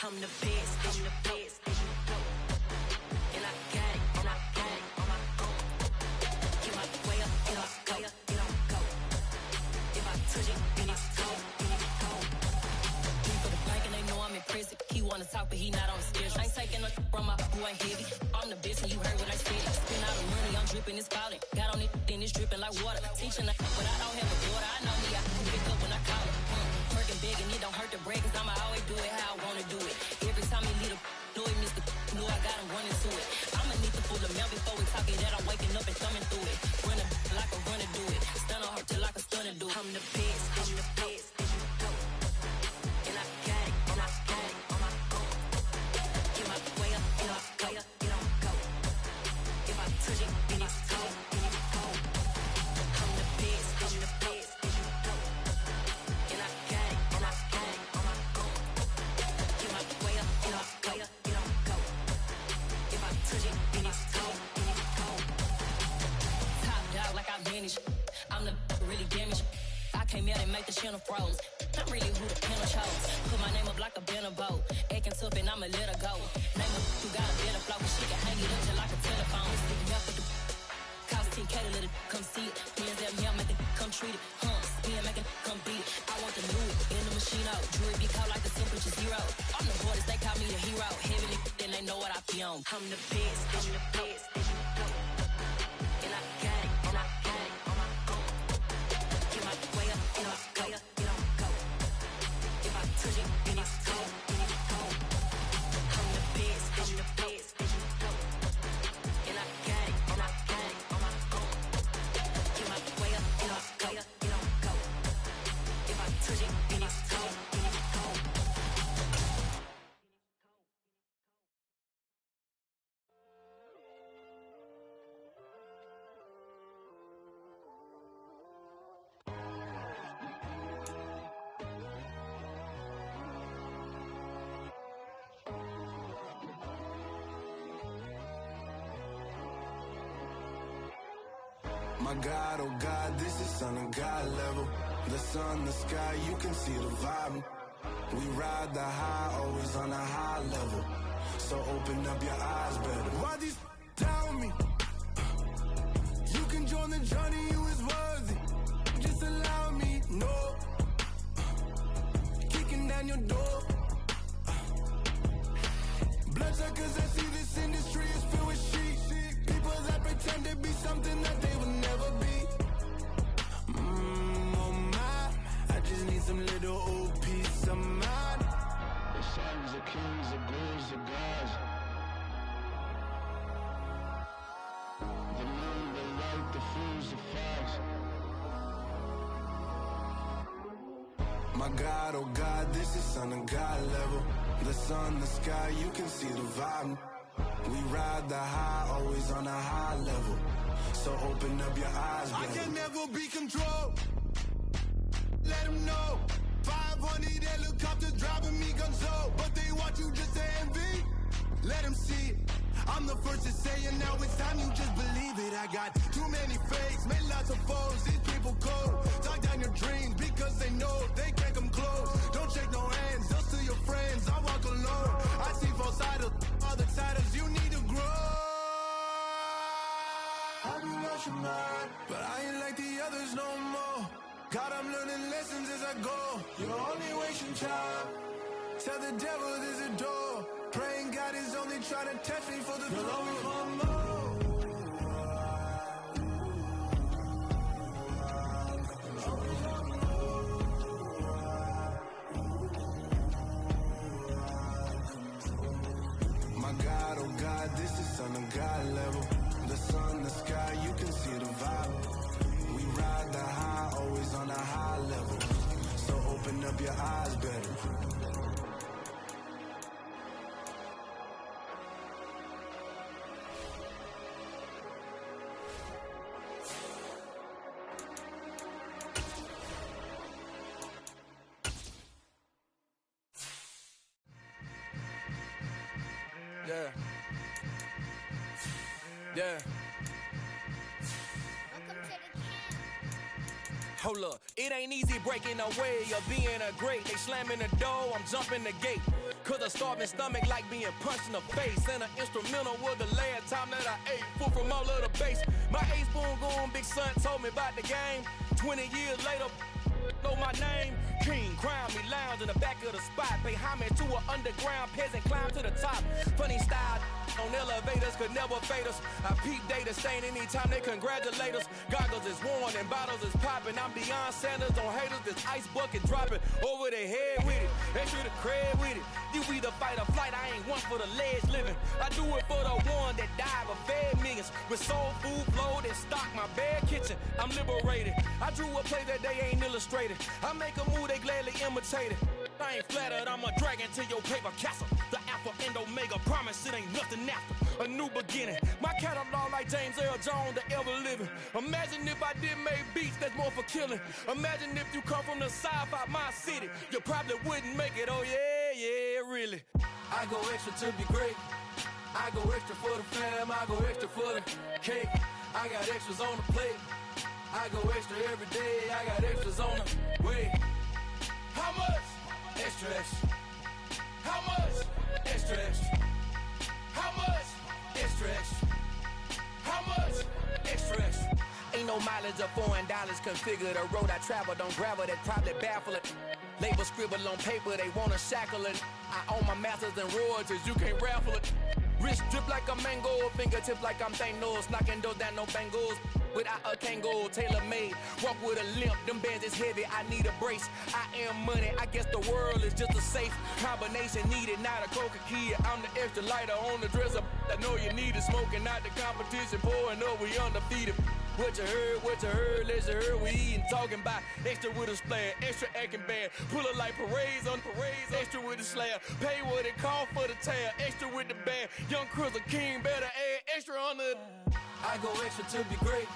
I'm the best, as you know. And I got it, on my own. Get my way up, get my go. If I touch it, then it's cold. He for the bank and they know I'm impressive. He wanna talk, but he not on the schedule. I ain't taking no from my boy ain't heavy. I'm the best and you heard what I said. Spend all the money, I'm dripping, it's falling. Got on it, then it's dripping like water. Teaching but I don't have a daughter. I know me, I can pick up when I call it. Working big and it don't hurt to break, cause I'ma always do it how I wanna do it. Every time he lead a know he missed the know I got him running to it. I'ma need to pull the mail before we talk it that I'm waking up and thumbing through it. Running like a runner do it. Stun on her till like a stunner do it. I'm the best, as you know. And I got it, on my own. Get my way up, get my go. If I touch it, then it's cold. I'm the best, as you know. And I got it, on my own. Get my way up, get my go. If I touch it, then it's cold. Top dog like I manage. I'm the really damaged. I came out and make the channel froze. I'm really who the panel chose. Put my name up like a banner boat. Acting tough and I'ma let her go. Name her who got a better flow, but she can hang it up just like a telephone. Sticking out for the cost 10K to let it come see it. Hands at me, I make it come treat it. Spin, make it come beat it. I want the new in the machine out. Jewelry be caught like the temperature zero. I'm the hardest, they call me the hero. Heavy then they know what I be on. I'm the best, as you know. And I got it, on my own. Get my way up, get my go. If I touch it, then it's cold. I'm the best, as you know. And I got it, on my own. Get my way up, get my go. If I touch it, then it's cold. My God, oh God, this is Son of God level. The sun, the sky, you can see the vibe. We ride the high, always on a high level. So open up your eyes better. Why these tell me? You can join the journey, you is worthy. Just allow me, no. Kicking down your door. Bloodsuckers, I see this industry is filled with sheep. People that pretend to be something that they will never be. Oh my, I just need some little old peace of mind. The sons of kings, the bulls, the gods. The moon, the light, the fools, the fox. My God, oh God, this is Son of God level. The sun, the sky, you can see the vibe. We ride the high, always on a high level. So open up your eyes, baby. I can never be controlled. Let them know. 500 helicopters driving me gonzo. But they want you just to envy. Let them see it. I'm the first to say it, now it's time you just believe it. I got too many fakes, made lots of foes. These people cold. Talk down your dreams because they know they can't come close. Don't shake no hands, they'll steal your friends. I walk alone. I see false idols, other titles. You need to grow. Have you lost your mind? But I ain't like the others no more. God, I'm learning lessons as I go. You're only wasting time. Tell the devil there's a door. Praying God is only trying to test me for the glory. Always want more. My God, oh God, this is Son of God level. The sun, the sky, you can see the vibe. We ride the high, always on a high level. So open up your eyes better. Yeah. Yeah. Hold up, it ain't easy breaking away or being a great. They slamming the door, I'm jumping the gate. Cause a starving stomach like being punched in the face. And an instrumental was the last time that I ate. Full from all of the bass. My ace boom goon, big son told me about the game. 20 years later, know my name. King, crown me, lounge in the back of the spot. Pay homage to an underground peasant, climb to the top. Funny style on elevators could never fade us. I peep data stain anytime they congratulate us. Goggles is worn and bottles is popping. I'm beyond Sanders on haters, this ice bucket dropping over their head with it. Extra the cred with it. You either fight or flight, I ain't one for the ledge living. I do it for the one that died but fed millions. With soul food flowed and stock my bare kitchen. I'm liberated. I drew a play that they ain't illustrated. I make a move, they gladly imitate it. I ain't flattered, I'm a dragon to your paper castle. The Alpha and Omega, promise it ain't nothing after. A new beginning. My catalog like James Earl Jones, the ever living. Imagine if I did make beats that's more for killing. Imagine if you come from the south out my city. You probably wouldn't make it, oh yeah, really. I go extra to be great. I go extra for the fam, I go extra for the cake. I got extras on the plate. I go extra every day, I got extras on the way. How much? Extra, extra. How much? Extra, extra. How much? Extra, extra. How much? Extra, extra. Ain't no mileage of $4 configure the road I travel. Don't gravel, that probably baffle it. Label scribble on paper, they wanna shackle it. I own my masters and royalties, you can't raffle it. Wrist drip like a mango, fingertips like I'm Thanos. Knocking doors down, no bangles. Without a Kango, tailor-made. Walk with a limp, them bands is heavy, I need a brace. I am money, I guess the world is just a safe combination needed, not a coca key. I'm the extra lighter on the dresser. I know you need it, smoking out the competition, pouring up, we undefeated. What you heard, let's you heard, we eatin', talking about extra with a splash, extra acting bad, pull it like parades on parades, extra with the slab, pay what it cost for the tab, extra with the band, young Crizzle King, better add extra on the. I go extra to be great,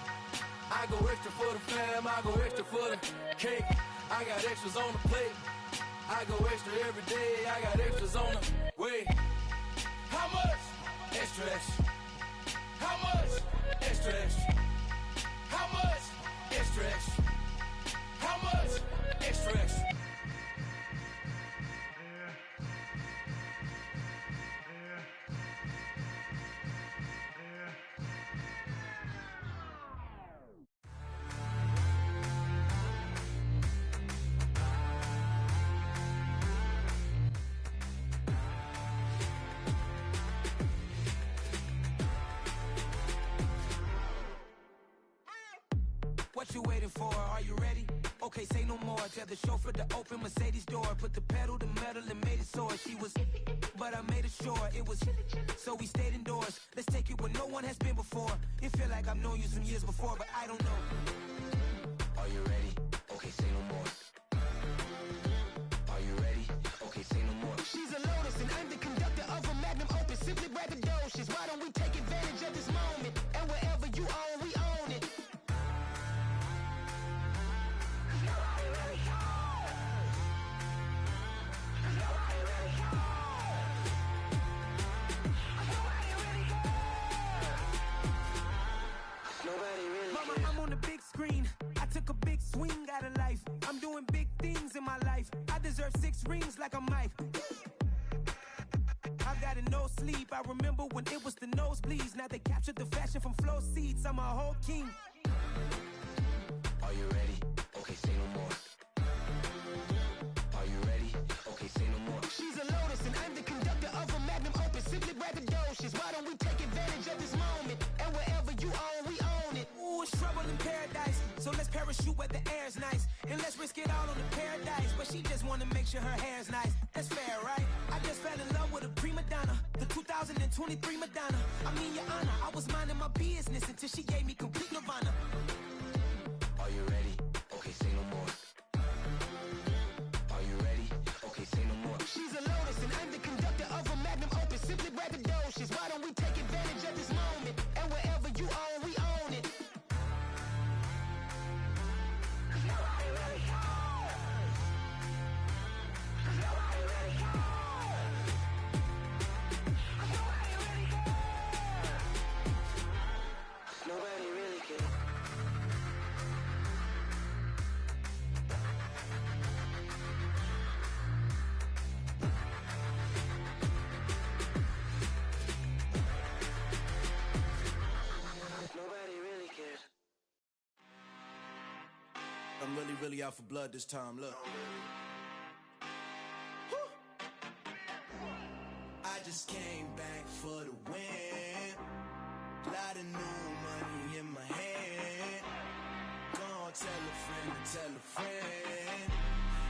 I go extra for the fam, I go extra for the cake, I got extras on the plate, I go extra every day, I got extras on the way. How much? Extra, extra. How much? Extra, extra. How much? Extra, extra. How much? Extra, extra. What you waiting for? Are you ready? Okay, say no more. Tell the chauffeur to open Mercedes door. Put the pedal to metal and made it soar. She was, but I made it sure it was. So we stayed indoors. Let's take it where no one has been before. It feel like I've known you some years before, but I don't know. Are you ready? Okay, say no more. Are you ready? Okay, say no more. She's a Lotus and I'm the conductor of a Magnum Opus. Simply braggadocious. Why don't we take advantage of this moment? And wherever you own, we own it. Mama, I'm on the big screen. I took a big swing out of life. I'm doing big things in my life. I deserve 6 rings like I'm Mike. I've got a no sleep. I remember when it was the nosebleeds. Now they captured the fashion from flow seats. I'm a whole king. Are you ready? Okay, say no more. Are you ready? Okay, say no more. She's a Lotus and I'm the conductor of a Magnum Opus. Simply braggadocious. Why don't we take advantage of this moment? And wherever you own, we own it. Ooh, it's trouble in paradise. So let's parachute where the air's nice. And let's risk it all on the paradise. But she just wanna make sure her hair's nice. That's fair, right? I just fell in love with a prima donna. The 2023 Madonna. I mean, your honor, I was minding my business until she gave me complete nirvana. Are you ready? Okay, say no more. Are you ready? Okay, say no more. She's a Lotus and I'm the conductor of a Magnum Opus. Simply braggadocious. Why don't we take advantage of this moment? And wherever you own, we own it. I'm really, really out for blood this time, look. I just came back for the win. Lot of new money in my hand. Gonna tell a friend to tell a friend.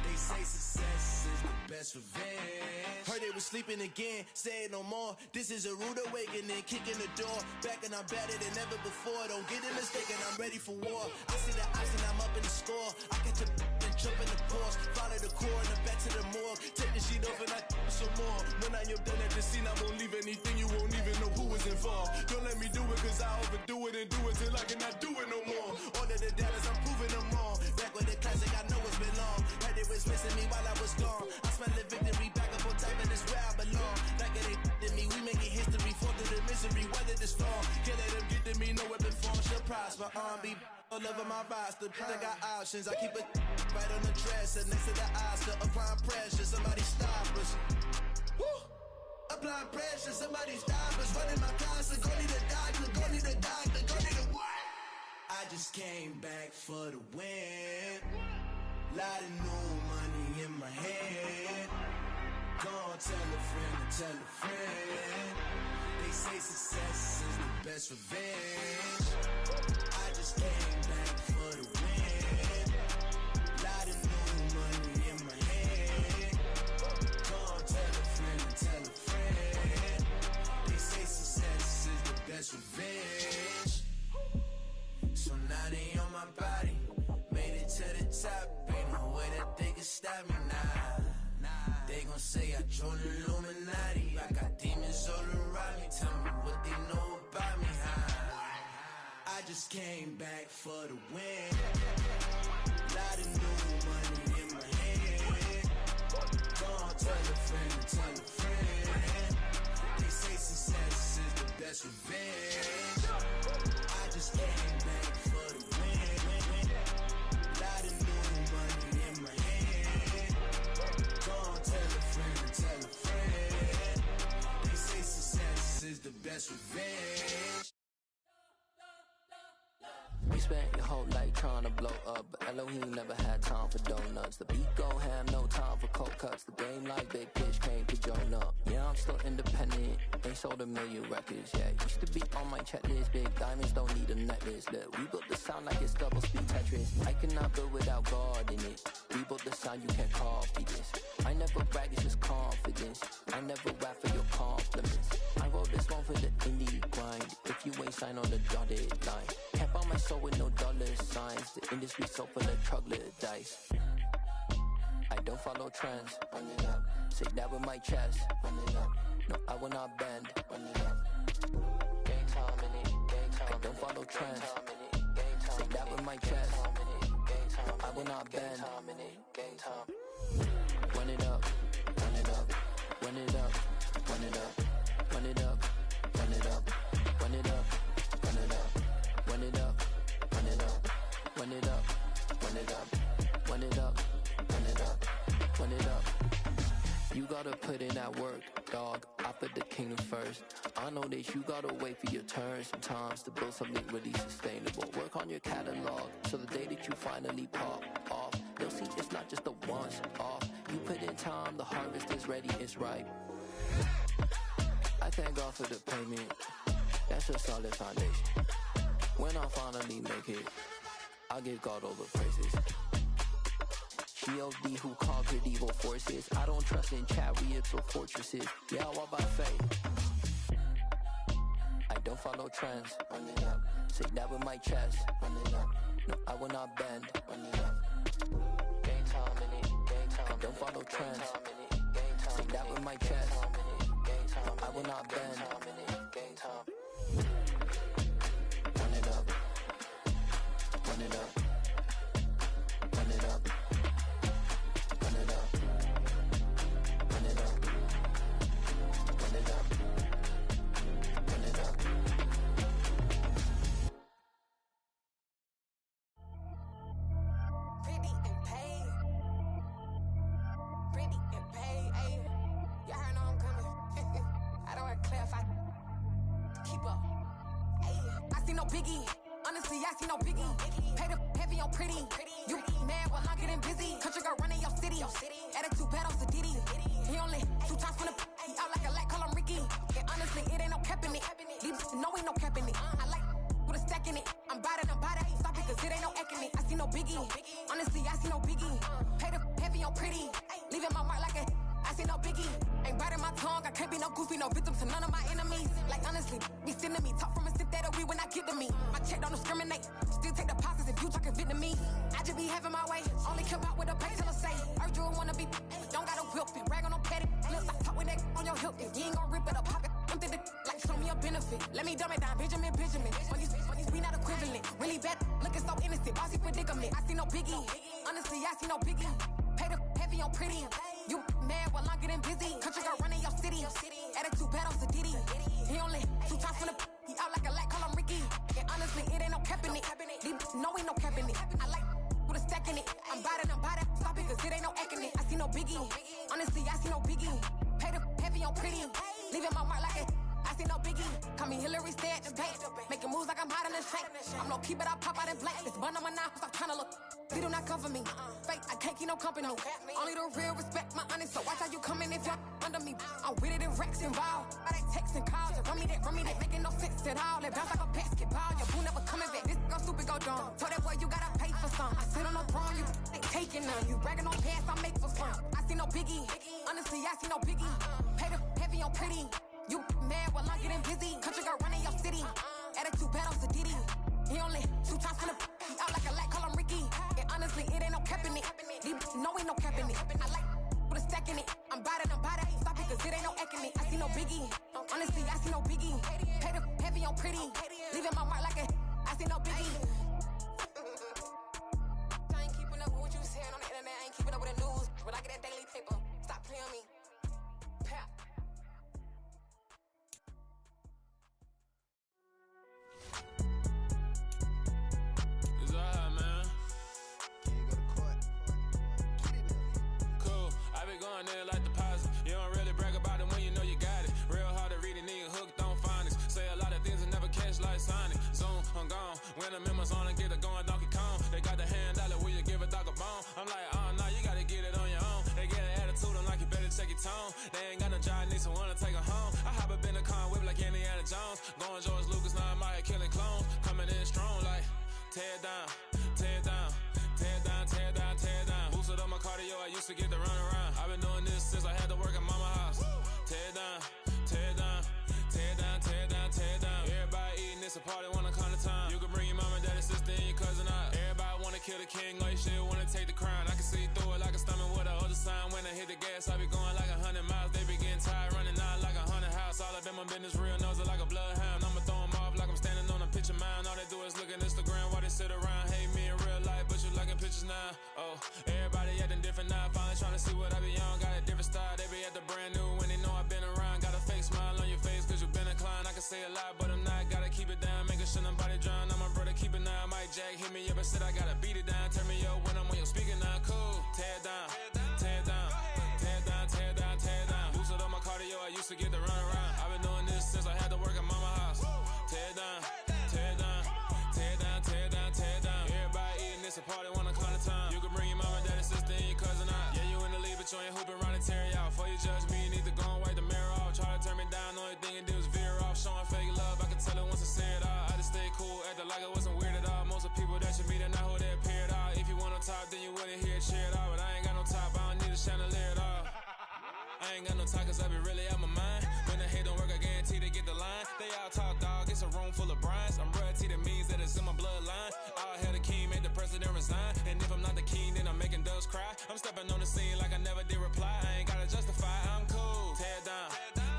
They say success is the best revenge. Heard they was sleeping again, say it no more. This is a rude awakening, kicking the door. Back and I'm better than ever before. Don't get it mistaken, I'm ready for war. I see the ice and I'm up in the score. I catch a and jump in the course. Follow the core and the back to the morgue. Take the sheet off and I some more. When I am done at the scene, I won't leave anything. You won't even know who was involved. Don't let me do it cause I overdo it and do it till I cannot do it no more. All of the doubters, I'm proving them wrong. Back with the classic, I know it's been long. Heard they was missing me while I was gone. I smell the victory, back up on time and it's where I belong. Like it ain't to me, we making history. Fall through the misery, weather the storm. Can't let them get to me, no weapon form shall prosper. R&B all over my roster, I got options. I keep it right on the dresser, next to the Oscar. Applying pressure, somebody stop us. Woo! Applying pressure, somebody stop us. Running my closet, go need a doctor, go need a doctor, go need a what? I just came back for the win. Lot of new money in my hand. Gonna tell a friend to tell a friend. They say success is the best revenge. I just came back for the win. Lot of new money in my hand. Gonna tell a friend to tell a friend. They say success is the best revenge. So now they on my body. Made it to the top. Ain't no way that they can stop me now. They gon' say I joined the Illuminati. I got demons all around me. Tell me what they know about me, huh? I just came back for the win. Lot of new money in my hand. Gonna tell a friend to tell a friend. They say success is the best revenge. I just came back for the win. Lot of new money in my hand. Gonna tell a friend to tell a friend. They say success is the best revenge. You spent your whole life trying to blow up, but Elohim never had time for donuts. The beat gon' have no time for cold cuts. The game like Big Pitch came to join up. Yeah, I'm still independent, ain't sold a million records yet. Used to be on my checklist, big diamonds don't need a necklace. Look, we built the sound like it's double speed Tetris. I cannot build without God in it. We built the sound, you can't copy this. I never brag, it's just confidence. I never rap for your compliments. I wrote this one for the indie grind. If you ain't signed on the dotted line, can't buy my soul with no dollar signs. The industry so full of troglodytes. I don't follow trends. Run it up. Say that with my chest. Run it up. No, I will not bend. Run it up. Gang time in it. Gang time. I don't follow trends. Say that with my chest. I will not bend. Gang time. Run it up. Run it up. Run it up. Run it up. Run it up. Run it up. Run it up. Run it up. Run it up. Run it up. Run it up. Run it up. Run it up. Run it up. Run it up. You gotta put in that work, dog. I put the kingdom first. I know that you gotta wait for your turn sometimes to build something really sustainable. Work on your catalog so the day that you finally pop off, they'll see it's not just a once off. You put in time, the harvest is ready, it's ripe. I thank God for the payment. That's a solid foundation. When I finally make it, I'll give God all the praises. G.O.D. who conquered evil forces. I don't trust in chariots or fortresses. Yeah, I walk by faith. I don't follow trends. Run it up. Say that with my chest. Run it up. No, I will not bend. Run it up. Gang time in it. Gang time. I don't follow trends. Say that with my chest. I will not bend. Gang time. Run it up. Run it up. Run it up. Run it up. Run it up. Run it up. Run it up. Pretty and paid. Pretty and paid. Ayy. Y'all heard know I'm coming. I don't want to clarify. Keep up. Ayy. I see no biggie. Honestly, I see no biggie. Pay the heavy on pretty. You mad while I'm getting busy. Country girl running your city. Attitude bad on Diddy. He only 2 times from the he out like a light, call him Ricky. And honestly, it ain't no cap in it. These no ain't no cap in it. I like with a stack in it. I'm bad it. Stop it, cause it ain't no eck in it. I see no biggie. Honestly, I see no biggie. Pay the heavy on pretty. Leaving my mark like a I see no biggie. Ain't biting my tongue. I can't be no goofy, no victim to none of my enemies. Like honestly, be sending me talk from a sip that we when I get to me. My check don't discriminate. Still take deposits if you talking Vietnamese. I just be having my way. Only come out with a pay till I say. Urge you wanna be. Don't gotta whip it. Rag on no petty. Flips. I talk with that on your hip. If you ain't gon' rip it up, pop it. Empty the like show me a benefit. Let me dumb it down, Benjamin. Funnies, we not equivalent. Really bad, looking so innocent. Bossy predicament. I see no biggie. Honestly, I see no biggie. Pay the heavy on pretty. You mad while I'm getting busy. Country girl running your city. Attitude bad on Diddy. He only 2 times from the he out like a light, call him Ricky. And honestly, it ain't no cap in it. These no ain't no cap in it. I like with a stack in it. I'm bad it. Stop it, cause it ain't no eck in it. I see no biggie. Honestly, I see no biggie. Pay the heavy on pretty. Leaving my mark like it. I see no biggie. Call me Hillary, stay at the bank. Making moves like I'm hot in the shank. I'm no keep it, I pop out in blank. This bun on my knife, stop trying to look. They do not come for me. Fake, I can't keep no company. Only the real respect my honest. So watch how you coming if you're under me. I'm with it in Rex involved. I they text and calls. Run me that, making no sense at all. They bounce like a basketball. Your boo never coming back. This go stupid, go dumb. Told that boy you gotta pay for some. I sit on no throne, you ain't taking none. You bragging on past, I make for fun. I see no biggie. Honestly, I see no biggie. Pay the heavy on pretty. You mad while I'm getting busy. Country girl running your city. Attitude bad on Diddy. He only 2 times from the he out like a light, call him Ricky. And honestly, it ain't no cap in it. These no ain't no cap in it. I like with a stack in it. I'm bad it. Stop it, cause it ain't no eck in it. I see no biggie. Honestly, I see no biggie. Pay the heavy on pretty. Leaving my mark like a I see no biggie. I ain't keeping up with what you saying on the internet. I ain't keeping up with the news. But I get that daily paper. Stop playing me. Pap. Going there like deposit. You don't really brag about it when you know you got it. Real hard to read a nigga hooked on phonics. Say a lot of things and never catch like Sonic. Zoom, I'm gone. When the members on and get it going Donkey Kong. They got the hand dollar, will you give a dog a bone? I'm like, oh no, you gotta get it on your own. They get an attitude, I'm like, you better check your tone. They ain't got no job, need someone to take her home. I hop up in the car and whip like Indiana Jones. Going George Lucas, now I'm out here killing clones. Coming in strong like, tear down, tear down. Tear down, tear down, tear down. Boosted up my cardio, I used to get to run around. I've been doing this since I had to work at mama house. Tear down, tear down, tear down, tear down, tear down. Everybody eating, it's a party, wanna come to time. You can bring your mama, daddy, sister, and your cousin out. Everybody wanna kill the king, or you shit wanna take the crown. I can see through it like a stomach with a other sign. When I hit the gas, I be going like 100 miles. They be getting tired, running out like 100 house. All up in my business, real nose like a bloodhound. I'ma throw them off like I'm standing on a picture mound. All they do is look at Instagram while they sit around. Hate me in real life, but you liking pictures now. Oh, everybody acting different now. Finally trying to see what I be on. Got a different style, they be at the brand new when they know I've been around. Got a fake smile on your face cause you been inclined. I can say a lot, but I'm not. Gotta keep it down, making sure nobody drown. I'm my brother, keep it now. Mike Jack hit me up and said I gotta beat it down. Turn me up when I'm on your speaker now. Cool, tear down, tear down, tear down, tear down, tear down. Boosted up my cardio, I used to get to run around. I've been doing this since I had to work at mama house. Tear down, tear down, tear down, tear down, tear down. Everybody eating, it's a party, wanna come to time. You can bring your mama, daddy, sister, and your cousin out. Yeah, you in the lead, but you ain't hooping around and tear you out. Before you judge me, you need to go and wipe the mirror off. Try to turn me down, only thing you do is veer off. Showing fake love, I can tell it once I say it all. I just stay cool, acting like I wasn't weird at all. Most of the people that you meet are not who they appear at all. If you want on top, then you wouldn't hear it cheer at all. But I ain't got no top, I don't need a chandelier at all. I ain't got no talk cause I be really out my mind. When the hate don't work, I guarantee they get the line. They all talk, dog, it's a room full of brines. I'm royalty, that means that it's in my bloodline. All hail the king, made the president resign. And if I'm not the king, then I'm making doves cry. I'm stepping on the scene like I never did reply. I ain't gotta justify, I'm cool. Tear down,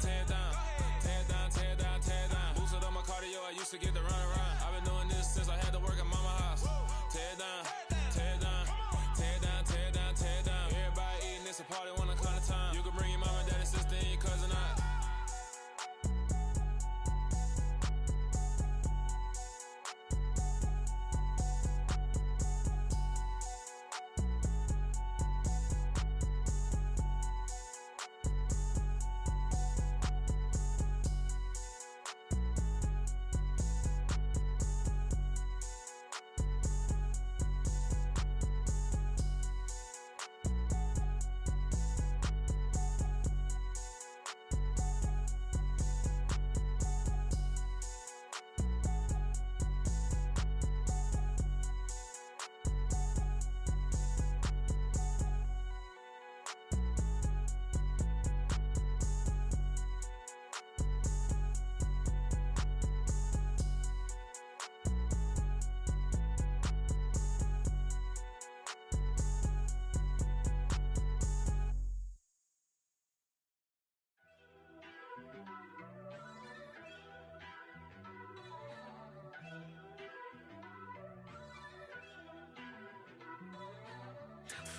tear down, tear down, tear down, tear down. Boosted up my cardio, I used to get to run around. I've been doing this since I had to work at mama house. Tear down, tear down, tear down, tear down, tear down. Everybody eating, it's a party, wanna come to time. You can bring your mama, daddy, sister, and your cousin out.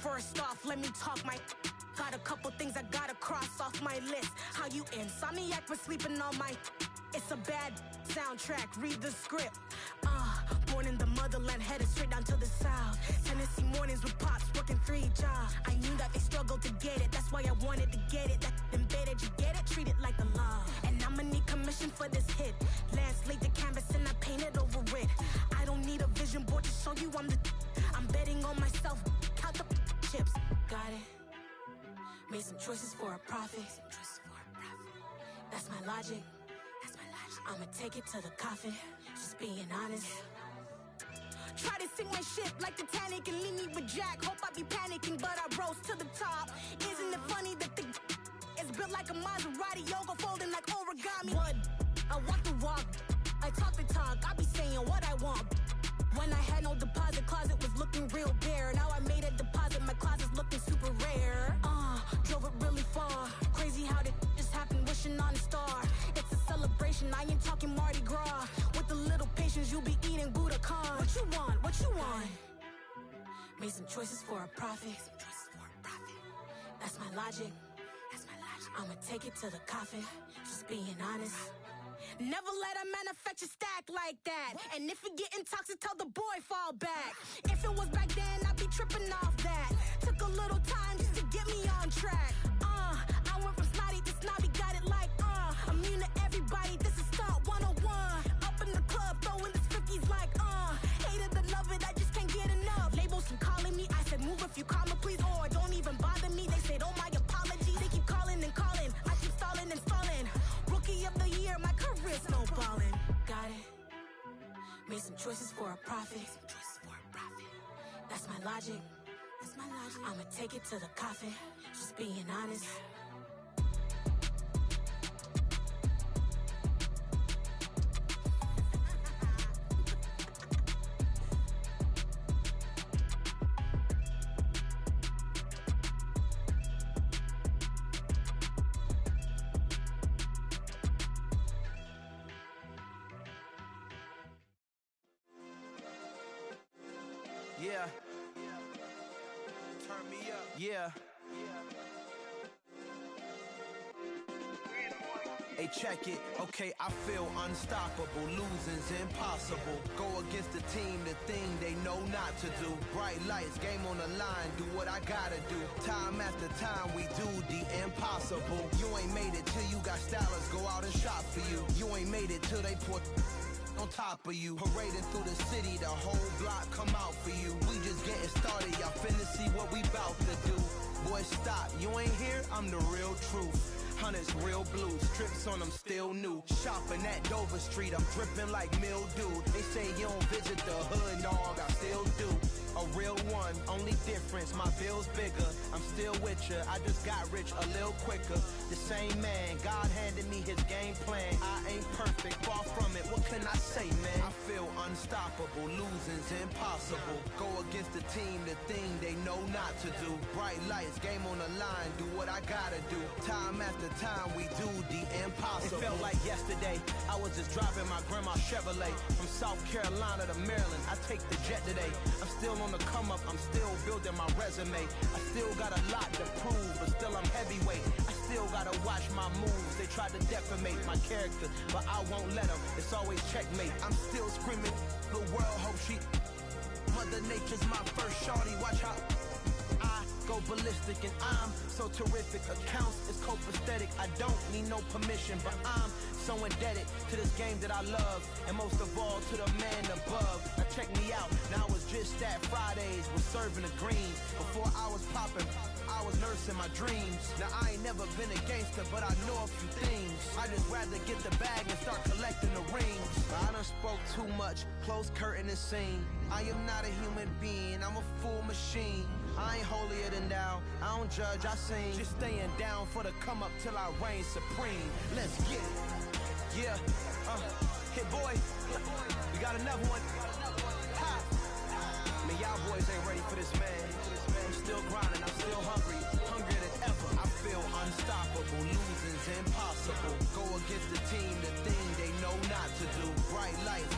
First off, let me talk my. Got a couple things I gotta cross off my list. How you insomniac for sleeping on my. It's a bad soundtrack, read the script. Born in the motherland, headed straight down to the south. Tennessee mornings with pops, working 3 jobs. I knew that they struggled to get it, that's why I wanted to get it. That embedded, you get it, treat it like a law. And I'ma need commission for this hit. Lance laid the canvas and I painted over it. I don't need a vision board to show you I'm betting on myself, count the chips. Got it. Made some choices for a profit. That's my logic. I'ma take it to the coffin, just being honest. Try to sink my ship like Titanic and leave me with Jack. Hope I be panicking, but I rose to the top. Isn't it funny that the is built like a Maserati, yoga folding like origami? What? I walk the walk, I talk the talk, I be saying what I want. When I had no deposit, closet was looking real bare. Now I made a deposit, my closet's looking super rare. Drove it really far. Crazy how did just happen, wishing on a star. It's a celebration, I ain't talking Mardi Gras. With a little patience, you'll be eating Budokan. What you want? What you want? Made some choices for a profit. That's my logic. I'ma take it to the coffin, just being honest. Never let a manufacture stack like that. And if it getting toxic, tell the boy fall back. If it was back then, I'd be tripping off that. Took a little time just to get me on track. I went from snotty to snobby, got it like immune to everybody, this is stunt 101. Up in the club, throwing the 50s like hate it or love it, I just can't get enough. Labels keep calling me, I said move if you call me please, or don't even bother me. They said oh my apologies, they keep calling and calling, I keep stalling and stalling. Rookie of the year, my career snowballing. Got it. Made some choices for a profit. That's my logic. I'ma take it to the coffin, just being honest. Yeah. Turn me up. Yeah. Hey, check it. Okay, I feel unstoppable. Losing's impossible. Go against the team, the thing they know not to do. Bright lights, game on the line. Do what I gotta do. Time after time, we do the impossible. You ain't made it till you got stylists go out and shop for you. You ain't made it till they put on top of you. Parading through the city, the whole block come out for you. We just getting started, y'all finna see what we bout to do. Boy, stop, you ain't here, I'm the real truth. Hunters, real blues, strips on them still new. Shopping at Dover Street, I'm dripping like mildew. They say you don't visit the hood, dog, I still do. A real one, only difference, my bill's bigger. I'm still with ya, I just got rich a little quicker. The same man, God handed me his game plan. I ain't perfect, far from it, what can I say, man? I feel unstoppable, losing's impossible. Go against the team, the thing they know not to do. Bright lights, game on the line, do what I gotta do. Time after time, we do the impossible. It felt like yesterday, I was just driving my grandma's Chevrolet. From South Carolina to Maryland, I take the jet today. I'm still on the come up, I'm still building my resume. I still got a lot to prove, but still I'm heavyweight. I still gotta watch my moves. They try to defamate my character, but I won't let them. It's always checkmate. I'm still screaming, the world hope she. Mother Nature's my first shorty, watch how I go ballistic and I'm so terrific. Accounts is copacetic, I don't need no permission, but I'm so indebted to this game that I love, and most of all to the man above. Now check me out, now I was just at Fridays, was serving the greens. Before I was popping, I was nursing my dreams. Now I ain't never been a gangster, but I know a few things. I just rather get the bag and start collecting the rings. I done spoke too much, close curtain and scene. I am not a human being, I'm a full machine. I ain't holier than thou, I don't judge, I sing. Just staying down for the come up till I reign supreme. Let's get it. Yeah, hit boy, we got another one. Ha! Man, y'all boys ain't ready for this, man. I'm still grinding, I'm still hungry, hungrier than ever. I feel unstoppable, losing's impossible. Go against the team, the thing they know not to do. Bright lights,